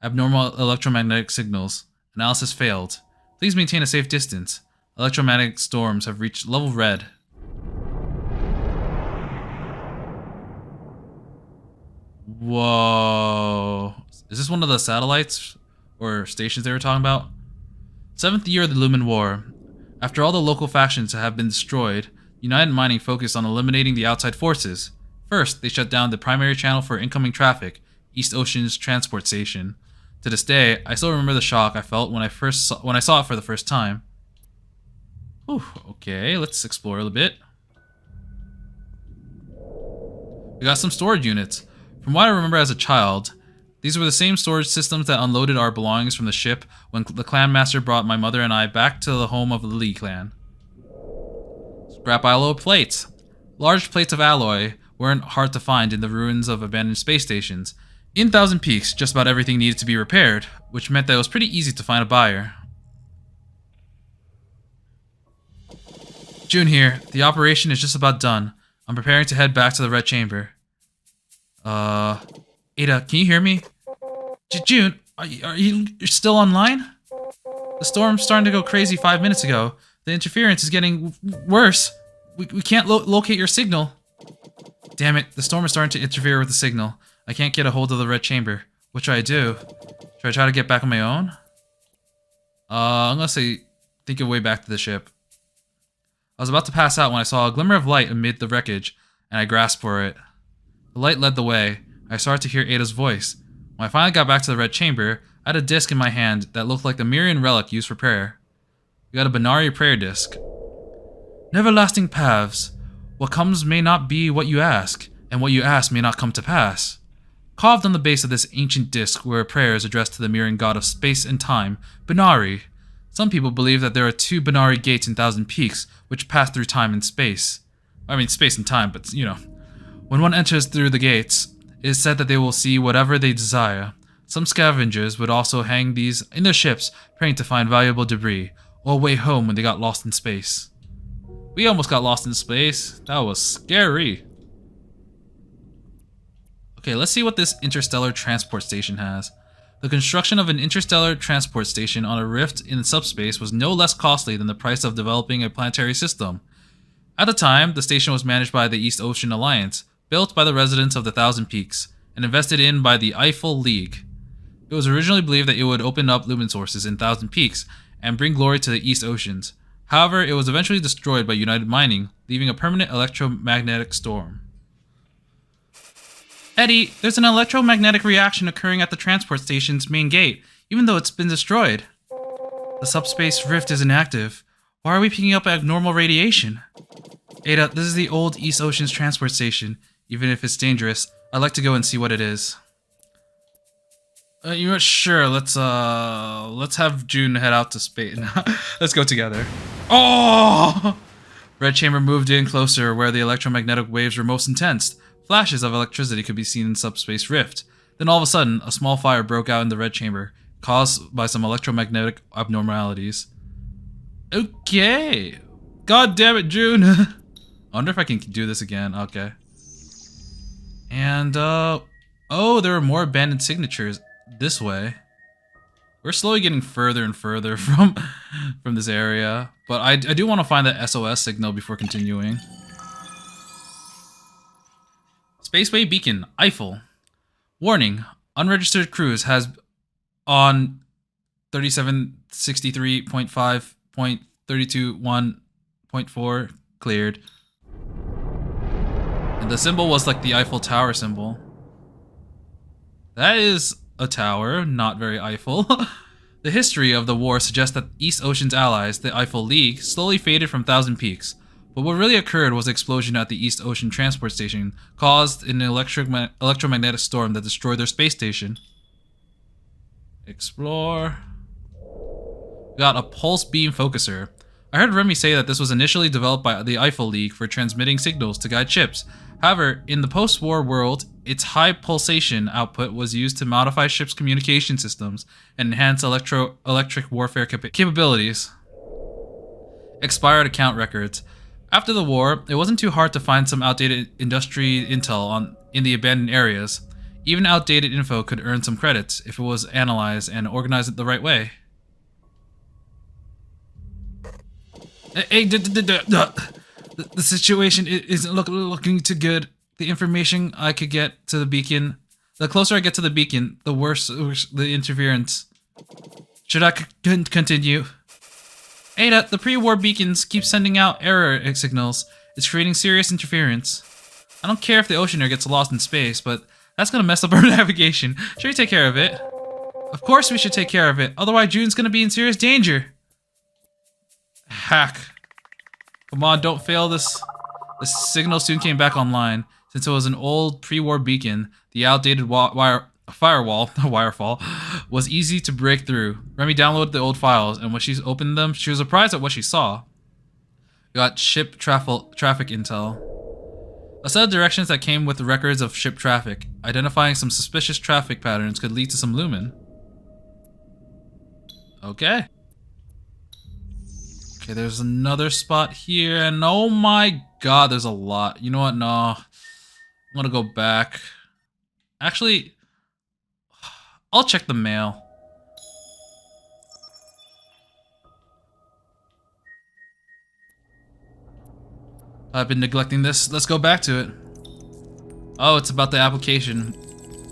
Abnormal electromagnetic signals. Analysis failed. Please maintain a safe distance. Electromagnetic storms have reached level red. Whoa. Is this one of the satellites or stations they were talking about? 7th year of the Lumen War. After all the local factions have been destroyed, United Mining focused on eliminating the outside forces. First, they shut down the primary channel for incoming traffic, East Ocean's transport station. To this day, I still remember the shock I felt when I saw it for the first time. Whew, okay, let's explore a little bit. We got some storage units. From what I remember as a child, these were the same storage systems that unloaded our belongings from the ship when the clan master brought my mother and I back to the home of the Lee clan. Scrap alloy plates. Large plates of alloy weren't hard to find in the ruins of abandoned space stations. In 1,000 Peaks, just about everything needed to be repaired, which meant that it was pretty easy to find a buyer. June here. The operation is just about done. I'm preparing to head back to the Red Chamber. Ada, can you hear me? June, are you still online? The storm's starting to go crazy 5 minutes ago. The interference is getting worse. We can't locate your signal. Damn it, the storm is starting to interfere with the signal. I can't get a hold of the Red Chamber. What should I do? Should I try to get back on my own? I'm gonna say, think of a way back to the ship. I was about to pass out when I saw a glimmer of light amid the wreckage, and I grasped for it. The light led the way. I started to hear Ada's voice. When I finally got back to the Red Chamber, I had a disc in my hand that looked like the Mirian relic used for prayer. We got a Binary prayer disc. Neverlasting paths. What comes may not be what you ask, and what you ask may not come to pass. Carved on the base of this ancient disc were prayers addressed to the Mirian god of space and time, Binary. Some people believe that there are 2 Binary gates in 1,000 Peaks, which pass through time and space. I mean, space and time, but you know. When one enters through the gates, it is said that they will see whatever they desire. Some scavengers would also hang these in their ships, praying to find valuable debris, or way home when they got lost in space. We almost got lost in space. That was scary. Okay, let's see what this interstellar transport station has. The construction of an interstellar transport station on a rift in subspace was no less costly than the price of developing a planetary system. At the time, the station was managed by the East Ocean Alliance, built by the residents of the Thousand Peaks, and invested in by the Eiffel League. It was originally believed that it would open up lumen sources in Thousand Peaks and bring glory to the East Oceans. However, it was eventually destroyed by United Mining, leaving a permanent electromagnetic storm. Eddie, there's an electromagnetic reaction occurring at the transport station's main gate, even though it's been destroyed. The subspace rift is inactive. Why are we picking up abnormal radiation? Ada, this is the old East Ocean's transport station. Even if it's dangerous, I'd like to go and see what it is. You know what? Sure. Let's have June head out to space. Let's go together. Oh! Red Chamber moved in closer, where the electromagnetic waves were most intense. Flashes of electricity could be seen in subspace rift. Then all of a sudden, a small fire broke out in the Red Chamber, caused by some electromagnetic abnormalities. Okay. God damn it, June. I wonder if I can do this again. Okay. And, oh, there are more abandoned signatures this way. We're slowly getting further and further from this area, but I do want to find that SOS signal before continuing. Spaceway Beacon, Eiffel. Warning, unregistered cruise has on 3763.5.321.4 cleared. And the symbol was like the Eiffel Tower symbol. That is a tower, not very Eiffel. The history of the war suggests that East Ocean's allies, the Eiffel League, slowly faded from Thousand Peaks. But what really occurred was the explosion at the East Ocean Transport Station, caused an electromagnetic storm that destroyed their space station. Explore. We got a pulse beam focuser. I heard Remy say that this was initially developed by the Eiffel League for transmitting signals to guide ships. However, in the post-war world, its high pulsation output was used to modify ships' communication systems and enhance electric warfare capabilities. Expired account records. After the war, it wasn't too hard to find some outdated industry intel in the abandoned areas. Even outdated info could earn some credits if it was analyzed and organized the right way. Hey, the situation isn't looking too good. The information I could get to the beacon, the closer I get to the beacon, the worse the interference. Should I continue? Ada, the pre-war beacons keep sending out error signals. It's creating serious interference. I don't care if the Oceaner gets lost in space, but that's gonna mess up our navigation. Should we take care of it? Of course we should take care of it, otherwise June's gonna be in serious danger. Hack. Come on, don't fail this. The signal soon came back online. Since it was an old pre-war beacon, the outdated firewall was easy to break through. Remy downloaded the old files, and when she opened them, she was surprised at what she saw. We got ship traffic intel. A set of directions that came with records of ship traffic. Identifying some suspicious traffic patterns could lead to some lumen. Okay. Okay, there's another spot here, and oh my god, there's a lot. You know what? No. I'm gonna go back. Actually, I'll check the mail. I've been neglecting this. Let's go back to it. Oh, it's about the application.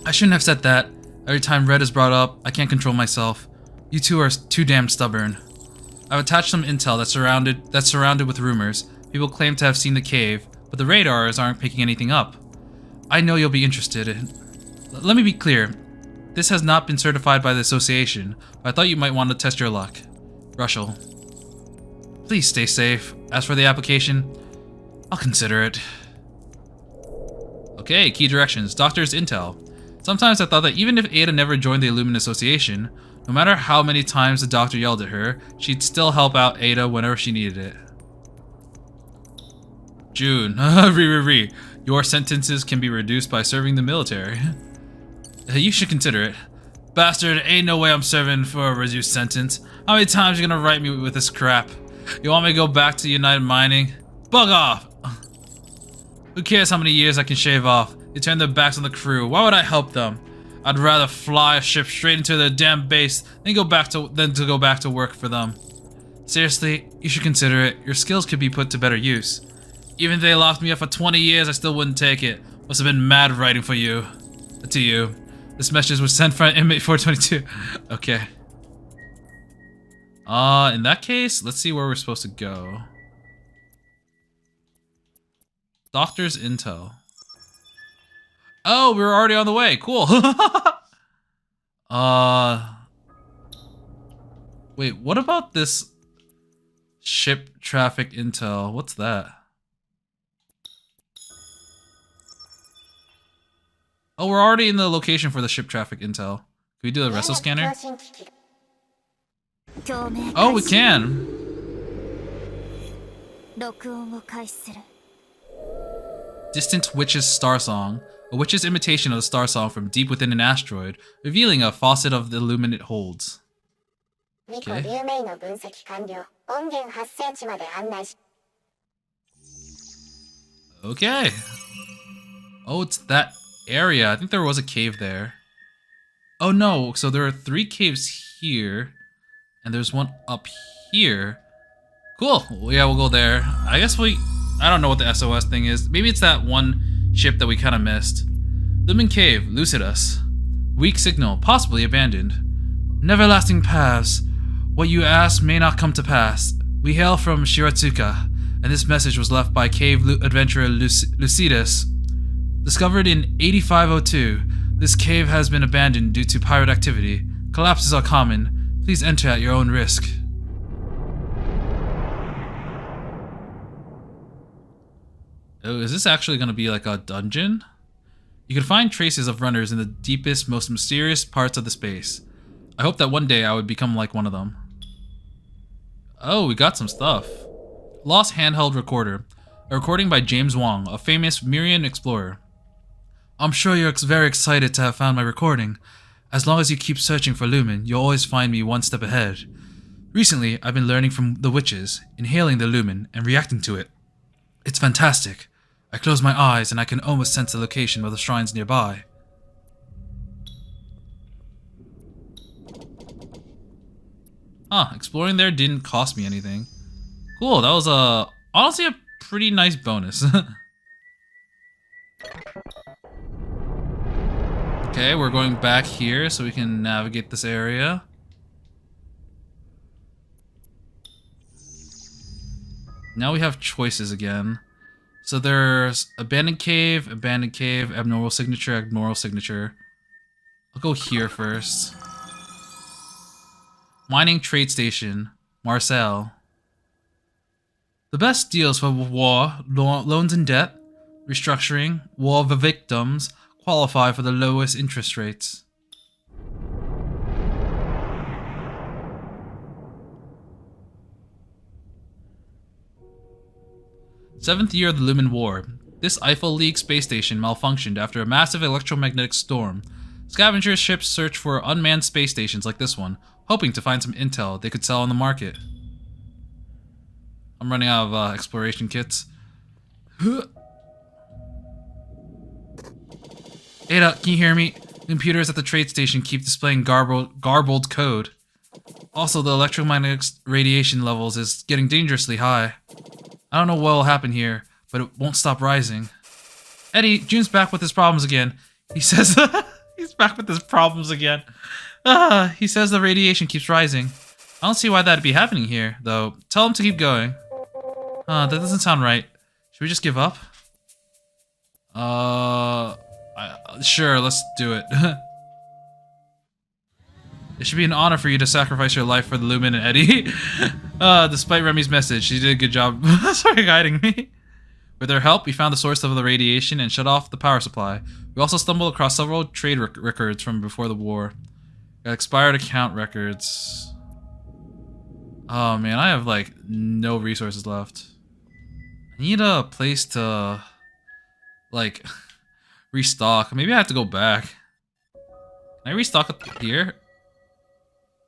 I shouldn't have said that. Every time red is brought up, I can't control myself. You two are too damn stubborn. I've attached some intel that's surrounded with rumors. People claim to have seen the cave, but the radars aren't picking anything up. I know you'll be interested in... Let me be clear. This has not been certified by the association, but I thought you might want to test your luck. Russell. Please stay safe. As for the application, I'll consider it. Okay, key directions. Doctor's intel. Sometimes I thought that even if Ada never joined the Illumin Association, no matter how many times the doctor yelled at her, she'd still help out Ada whenever she needed it. June. Your sentences can be reduced by serving the military. You should consider it. Bastard, ain't no way I'm serving for a reduced sentence. How many times you gonna write me with this crap? You want me to go back to United Mining? Bug off! Who cares how many years I can shave off? They turn their backs on the crew. Why would I help them? I'd rather fly a ship straight into their damn base than go back to work for them. Seriously, you should consider it. Your skills could be put to better use. Even if they locked me up for 20 years, I still wouldn't take it. Must have been mad writing for you. To you. This message was sent from inmate 422. Okay. In that case, let's see where we're supposed to go. Doctor's intel. Oh, we were already on the way. Cool. Wait, what about this ship traffic intel? What's that? Oh, we're already in the location for the ship traffic intel. Can we do the wrestle scanner? Oh, we can. Distant Witch's Starsong. A witch's imitation of the Starsong from deep within an asteroid, revealing a faucet of the lumen it holds. Okay. Okay. Oh, it's that area. I think there was a cave there. Oh no, so there are 3 caves here, and there's one up here. Cool. Well, yeah, we'll go there. I guess I don't know what the SOS thing is. Maybe it's that one ship that we kind of missed. Lumen Cave, lucid us. Weak signal, possibly abandoned. Neverlasting paths. What you ask may not come to pass. We hail from Shiratsuka, and this message was left by cave adventurer Lucidus. Discovered in 8502, this cave has been abandoned due to pirate activity. Collapses are common. Please enter at your own risk. Oh, is this actually going to be like a dungeon? You can find traces of runners in the deepest, most mysterious parts of the space. I hope that one day I would become like one of them. Oh, we got some stuff. Lost handheld recorder. A recording by James Wong, a famous Mirian explorer. I'm sure you're very excited to have found my recording. As long as you keep searching for Lumen, you'll always find me one step ahead. Recently, I've been learning from the witches, inhaling the Lumen, and reacting to it. It's fantastic. I close my eyes and I can almost sense the location of the shrines nearby. Exploring there didn't cost me anything. Cool, that was honestly a pretty nice bonus. Okay, we're going back here so we can navigate this area. Now we have choices again. So there's abandoned cave, abnormal signature, abnormal signature. I'll go here first. Mining trade station, Marcel. The best deals for war, loans and debt, restructuring, war of the victims qualify for the lowest interest rates. Seventh year of the Lumen War. This Eiffel League space station malfunctioned after a massive electromagnetic storm. Scavenger ships search for unmanned space stations like this one, hoping to find some intel they could sell on the market. I'm running out of exploration kits. Ada, can you hear me? Computers at the trade station keep displaying garbled code. Also, the electromagnetic radiation levels is getting dangerously high. I don't know what will happen here, but it won't stop rising. Eddie, June's back with his problems again. He says he's back with his problems again. He says the radiation keeps rising. I don't see why that'd be happening here, though. Tell him to keep going. That doesn't sound right. Should we just give up? Sure, let's do it. It should be an honor for you to sacrifice your life for the Lumen and Eddie. Despite Remy's message, she did a good job sorry, guiding me. With their help, we found the source of the radiation and shut off the power supply. We also stumbled across several trade records from before the war. Got expired account records. Oh man, I have like no resources left. I need a place to like restock. Maybe I have to go back. Can Can I restock up here?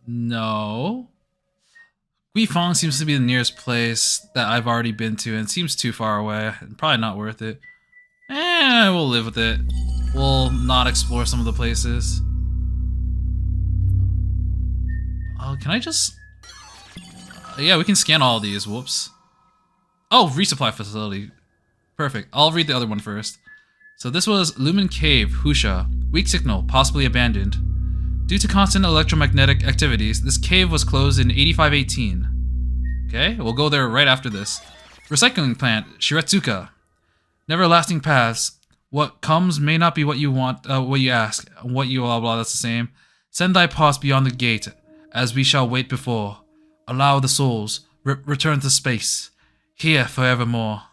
No. Guifang seems to be the nearest place that I've already been to, and it seems too far away. Probably not worth it. We'll live with it. We'll not explore some of the places. Oh, can I just... yeah, we can scan all of these. Whoops. Oh, resupply facility. Perfect. I'll read the other one first. So this was Lumen Cave, Husha. Weak signal, possibly abandoned. Due to constant electromagnetic activities, this cave was closed in 8518. Okay, we'll go there right after this. Recycling plant, Shiretsuka. Neverlasting paths. What comes may not be what you want, what you ask. What you blah blah, that's the same. Send thy paws beyond the gate, as we shall wait before. Allow the souls, return to space. Here forevermore.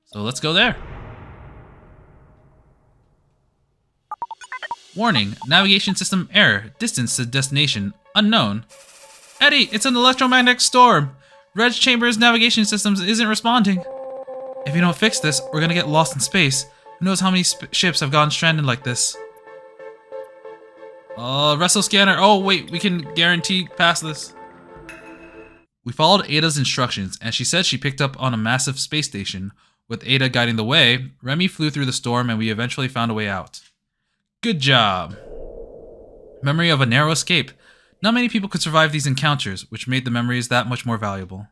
So let's go there. Warning, navigation system error. Distance to destination unknown. Eddie, it's an electromagnetic storm. Reg Chamber's navigation systems isn't responding. If you don't fix this, we're gonna get lost in space. Who knows how many ships have gone stranded like this? Resto scanner. Oh wait, we can guarantee pass this. We followed Ada's instructions, and she said she picked up on a massive space station. With Ada guiding the way, Remy flew through the storm, and we eventually found a way out. Good job. Memory of a narrow escape. Not many people could survive these encounters, which made the memories that much more valuable.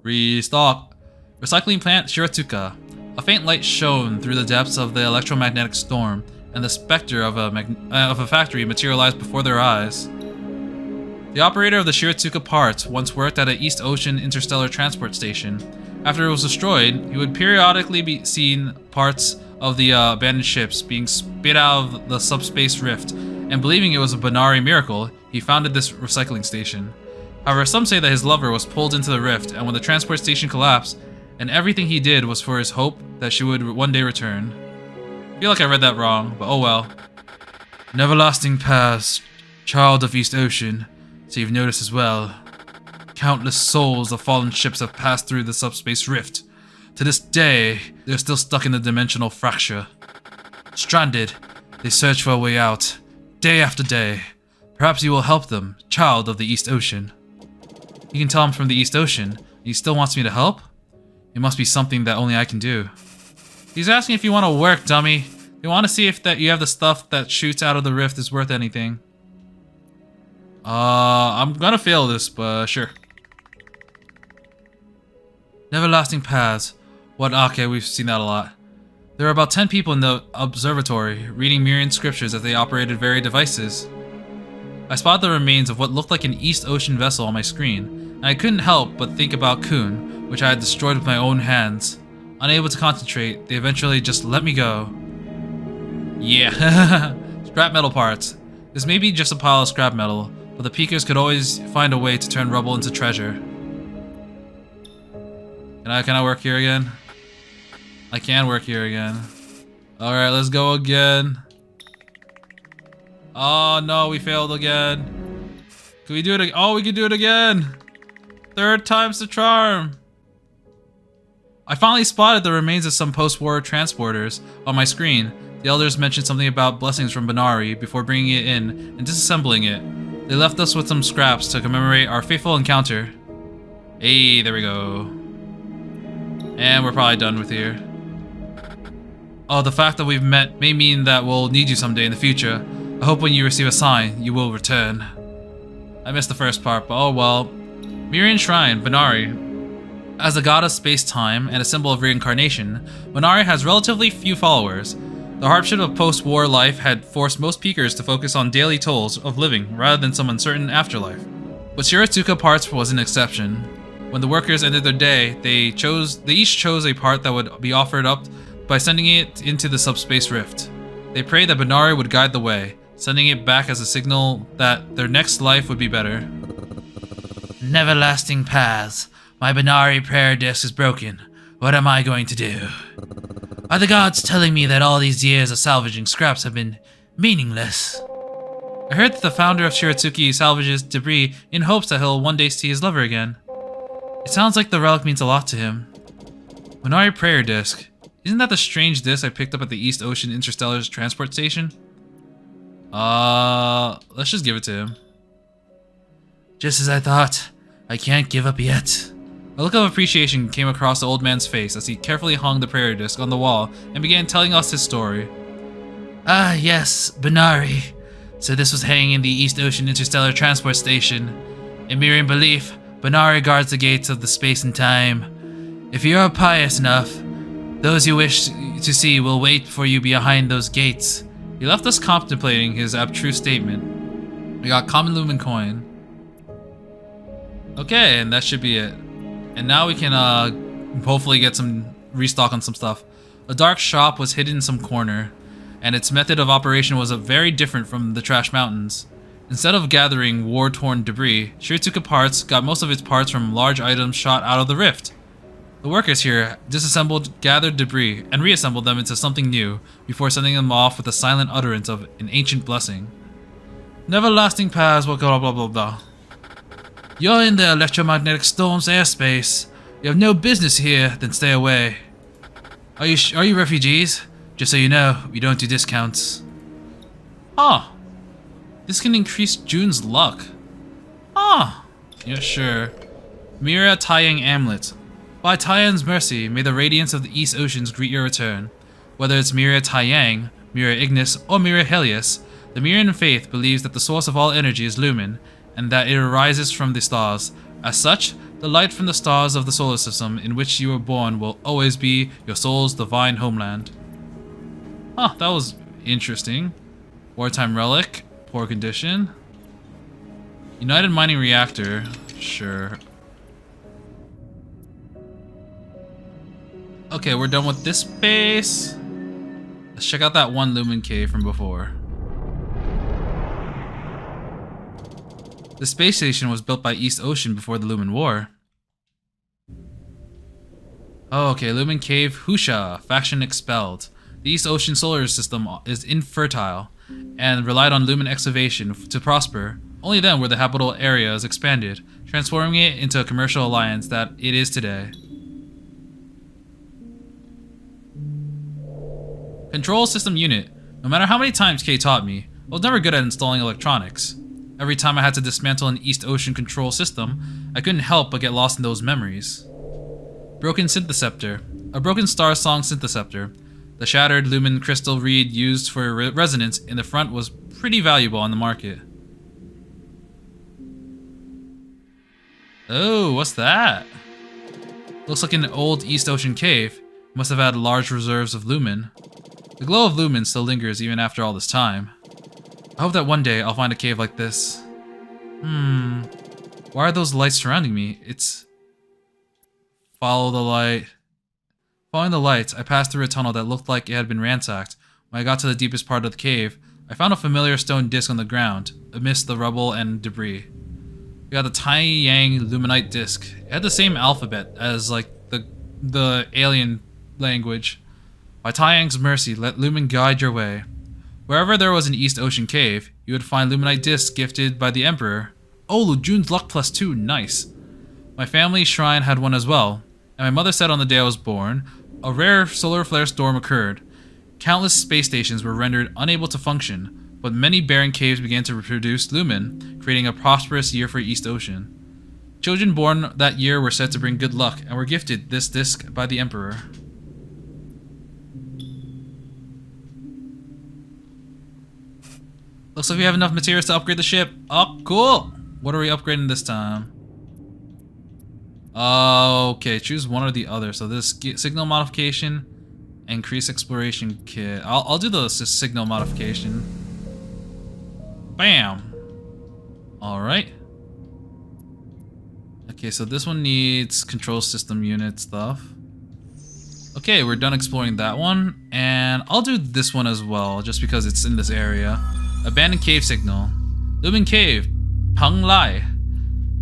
Restock. Recycling plant Shiretsuka. A faint light shone through the depths of the electromagnetic storm, and the specter of a factory materialized before their eyes. The operator of the Shiretsuka parts once worked at an East Ocean interstellar transport station. After it was destroyed, he would periodically be seen parts of the abandoned ships being spit out of the subspace rift, and believing it was a Banari miracle, he founded this recycling station. However, some say that his lover was pulled into the rift, and when the transport station collapsed, and everything he did was for his hope that she would one day return. I feel like I read that wrong, but oh well. Neverlasting past, child of East Ocean, so you've noticed as well. Countless souls of fallen ships have passed through the subspace rift. To this day, they're still stuck in the dimensional fracture. Stranded, they search for a way out, day after day. Perhaps you will help them, child of the East Ocean. You can tell I'm from the East Ocean, and he still wants me to help? It must be something that only I can do. He's asking if you want to work, dummy. They want to see if that you have the stuff that shoots out of the rift is worth anything. I'm gonna fail this, but sure. Neverlasting paths. What? Okay, we've seen that a lot. There are about 10 people in the observatory, reading Mirian scriptures as they operated various devices. I spotted the remains of what looked like an East Ocean vessel on my screen, and I couldn't help but think about Kun, which I had destroyed with my own hands. Unable to concentrate, they eventually just let me go. Yeah, scrap metal parts. This may be just a pile of scrap metal, but the peekers could always find a way to turn rubble into treasure. Can I work here again? I can work here again. Alright, let's go again. Oh no, we failed again. Can we do it again? Oh, we can do it again! Third time's the charm! I finally spotted the remains of some post-war transporters on my screen. The elders mentioned something about blessings from Banari before bringing it in and disassembling it. They left us with some scraps to commemorate our fateful encounter. Hey, there we go. And we're probably done with here. Oh, the fact that we've met may mean that we'll need you someday in the future. I hope when you receive a sign, you will return. I missed the first part, but oh well. Mirian Shrine, Banari. As a god of space-time and a symbol of reincarnation, Banari has relatively few followers. The hardship of post-war life had forced most peekers to focus on daily tolls of living rather than some uncertain afterlife. But Shiretsuka parts was an exception. When the workers ended their day, they each chose a part that would be offered up by sending it into the subspace rift. They prayed that Banari would guide the way, sending it back as a signal that their next life would be better. Neverlasting paths. My Banari prayer disc is broken. What am I going to do? Are the gods telling me that all these years of salvaging scraps have been meaningless? I heard that the founder of Shiretsuki salvages debris in hopes that he'll one day see his lover again. It sounds like the relic means a lot to him. Banari prayer disc. Isn't that the strange disc I picked up at the East Ocean Interstellar Transport Station? Let's just give it to him. Just as I thought. I can't give up yet. A look of appreciation came across the old man's face as he carefully hung the prayer disc on the wall and began telling us his story. Ah, yes, Benari. So this was hanging in the East Ocean Interstellar Transport Station. In mirroring belief, Benari guards the gates of the space and time. If you are pious enough, those you wish to see will wait for you behind those gates. He left us contemplating his abstruse statement. We got common lumen coin. Okay, and that should be it. And now we can hopefully get some restock on some stuff. A dark shop was hidden in some corner, and its method of operation was very different from the Trash Mountains. Instead of gathering war-torn debris, Shiritsuka Parts got most of its parts from large items shot out of the rift. The workers here disassembled gathered debris and reassembled them into something new before sending them off with a silent utterance of an ancient blessing. Neverlasting paths, blah blah blah blah blah. You're in the electromagnetic storm's airspace. You have no business here, then stay away. Are you refugees? Just so you know, we don't do discounts. Huh. This can increase June's luck. Huh. Yeah, sure. Mira Taiyang Amulet. By Taiyan's mercy, may the radiance of the East Oceans greet your return. Whether it's Mira Taiyang, Mira Ignis, or Mira Helios, the Miran faith believes that the source of all energy is lumen, and that it arises from the stars. As such, the light from the stars of the solar system in which you were born will always be your soul's divine homeland. Huh, that was interesting. Wartime relic, poor condition. United Mining Reactor, sure. Okay, we're done with this space. Let's check out that one lumen cave from before. The space station was built by East Ocean before the Lumen War. Oh, okay, Lumen Cave Husha, faction expelled. The East Ocean solar system is infertile and relied on Lumen excavation to prosper. Only then were the habitable areas expanded, transforming it into a commercial alliance that it is today. Control system unit. No matter how many times Kay taught me, I was never good at installing electronics. Every time I had to dismantle an East Ocean control system, I couldn't help but get lost in those memories. Broken syntheceptor. A broken Starsong syntheceptor. The shattered lumen crystal reed used for resonance in the front was pretty valuable on the market. Oh, what's that? Looks like an old East Ocean cave. Must have had large reserves of lumen. The glow of lumen still lingers even after all this time. I hope that one day I'll find a cave like this. Why are those lights surrounding me? It's... Follow the light. Following the lights, I passed through a tunnel that looked like it had been ransacked. When I got to the deepest part of the cave, I found a familiar stone disc on the ground, amidst the rubble and debris. We got the Taiyang Luminite disc. It had the same alphabet as, like, the alien language. By Taiyang's mercy, let Lumen guide your way. Wherever there was an East Ocean cave, you would find Luminite discs gifted by the Emperor. Oh, June's luck +2, nice. My family's shrine had one as well, and my mother said on the day I was born, a rare solar flare storm occurred. Countless space stations were rendered unable to function, but many barren caves began to produce lumen, creating a prosperous year for East Ocean. Children born that year were said to bring good luck, and were gifted this disc by the Emperor. Looks like we have enough materials to upgrade the ship. Oh, cool! What are we upgrading this time? Okay, choose one or the other. So this signal modification, increase exploration kit. I'll do the signal modification. Bam! Alright. Okay, so this one needs control system unit stuff. Okay, we're done exploring that one. And I'll do this one as well, just because it's in this area. Abandoned cave signal. Lumen Cave. Peng Lai.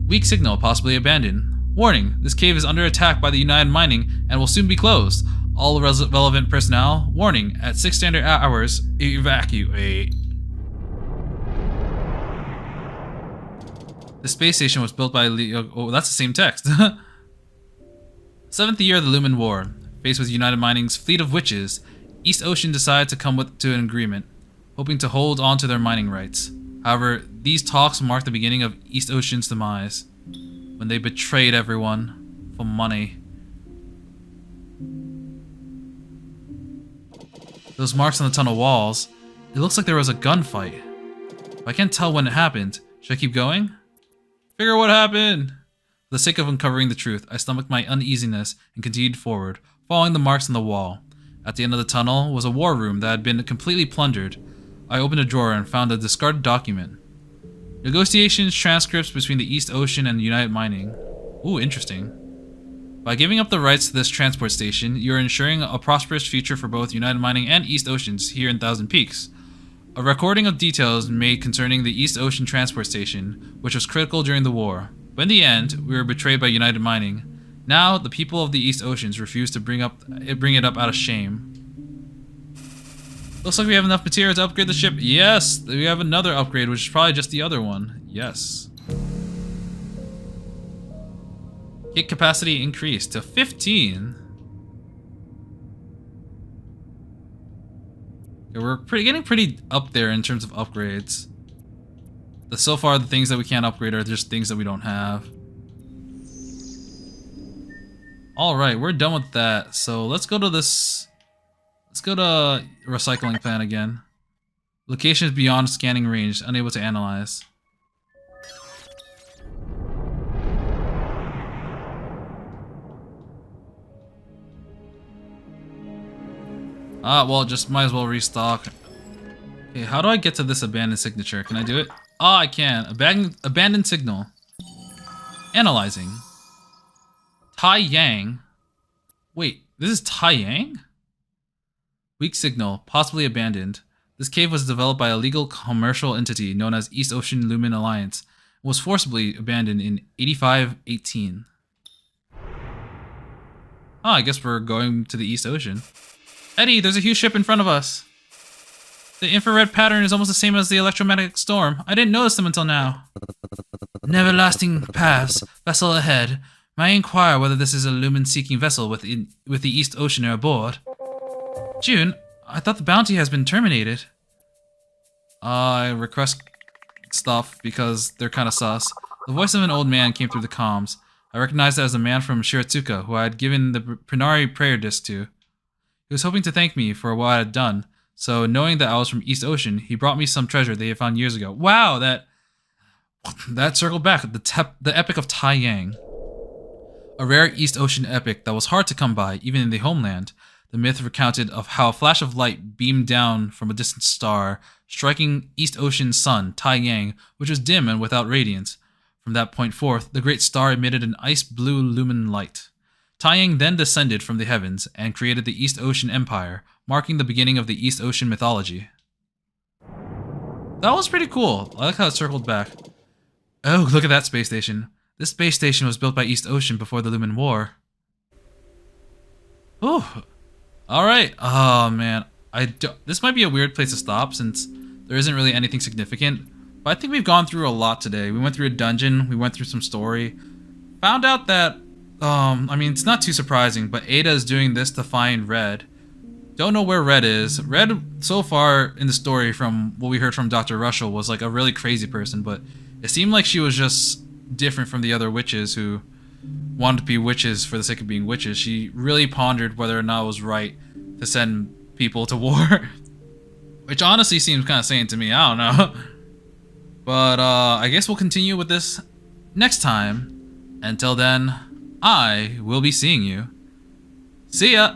Weak signal, possibly abandoned. Warning, this cave is under attack by the United Mining and will soon be closed. All relevant personnel, warning, at 6 standard hours, evacuate. The space station was built by oh, that's the same text. 7th year of the Lumen War. Faced with United Mining's fleet of witches, East Ocean decided to come to an agreement, hoping to hold on to their mining rights. However, these talks marked the beginning of East Ocean's demise, when they betrayed everyone for money. Those marks on the tunnel walls, it looks like there was a gunfight. But I can't tell when it happened. Should I keep going? Figure out what happened! For the sake of uncovering the truth, I stomached my uneasiness and continued forward, following the marks on the wall. At the end of the tunnel was a war room that had been completely plundered. I opened a drawer and found a discarded document. Negotiations transcripts between the East Ocean and United Mining. Ooh, interesting. By giving up the rights to this transport station, you are ensuring a prosperous future for both United Mining and East Oceans here in Thousand Peaks. A recording of details made concerning the East Ocean transport station, which was critical during the war. But in the end, we were betrayed by United Mining. Now, the people of the East Oceans refuse to bring it up out of shame. Looks like we have enough material to upgrade the ship. Yes, we have another upgrade, which is probably just the other one. Yes. Kit capacity increased to 15. Okay, we're getting pretty up there in terms of upgrades. So far, the things that we can't upgrade are just things that we don't have. Alright, we're done with that. So let's go to this... Let's go to recycling plant again. Locations beyond scanning range, unable to analyze. Well, just might as well restock. Okay, how do I get to this abandoned signature? Can I do it? I can. Abandoned signal. Analyzing. Tai Yang. Wait, this is Tai Yang? Weak signal, possibly abandoned. This cave was developed by a legal commercial entity known as East Ocean Lumen Alliance and was forcibly abandoned in 8518. I guess we're going to the East Ocean. Eddie, there's a huge ship in front of us. The infrared pattern is almost the same as the electromagnetic storm. I didn't notice them until now. Neverlasting paths, vessel ahead. May I inquire whether this is a lumen-seeking vessel with the East Oceaner aboard? June, I thought the bounty has been terminated. I request stuff because they're kind of sus. The voice of an old man came through the comms. I recognized it as a man from Shiratsuka who I had given the Pranari prayer disc to. He was hoping to thank me for what I had done, so knowing that I was from East Ocean, he brought me some treasure they had found years ago. Wow, that circled back. The Epic of Tai Yang. A rare East Ocean epic that was hard to come by, even in the homeland. The myth recounted of how a flash of light beamed down from a distant star, striking East Ocean's sun, Tai Yang, which was dim and without radiance. From that point forth, the great star emitted an ice-blue lumen light. Tai Yang then descended from the heavens and created the East Ocean Empire, marking the beginning of the East Ocean mythology. That was pretty cool. I like how it circled back. Oh, look at that space station. This space station was built by East Ocean before the Lumen War. Oh, alright. Oh, man. This might be a weird place to stop since there isn't really anything significant. But I think we've gone through a lot today. We went through a dungeon. We went through some story. Found out that, I mean, it's not too surprising, but Ada is doing this to find Red. Don't know where Red is. Red, so far in the story from what we heard from Dr. Russell, was like a really crazy person, but it seemed like she was just different from the other witches who wanted to be witches for the sake of being witches. She really pondered whether or not it was right to send people to war. Which honestly seems kind of sane to me. I don't know. But I guess we'll continue with this next time. Until then, I will be seeing you. See ya!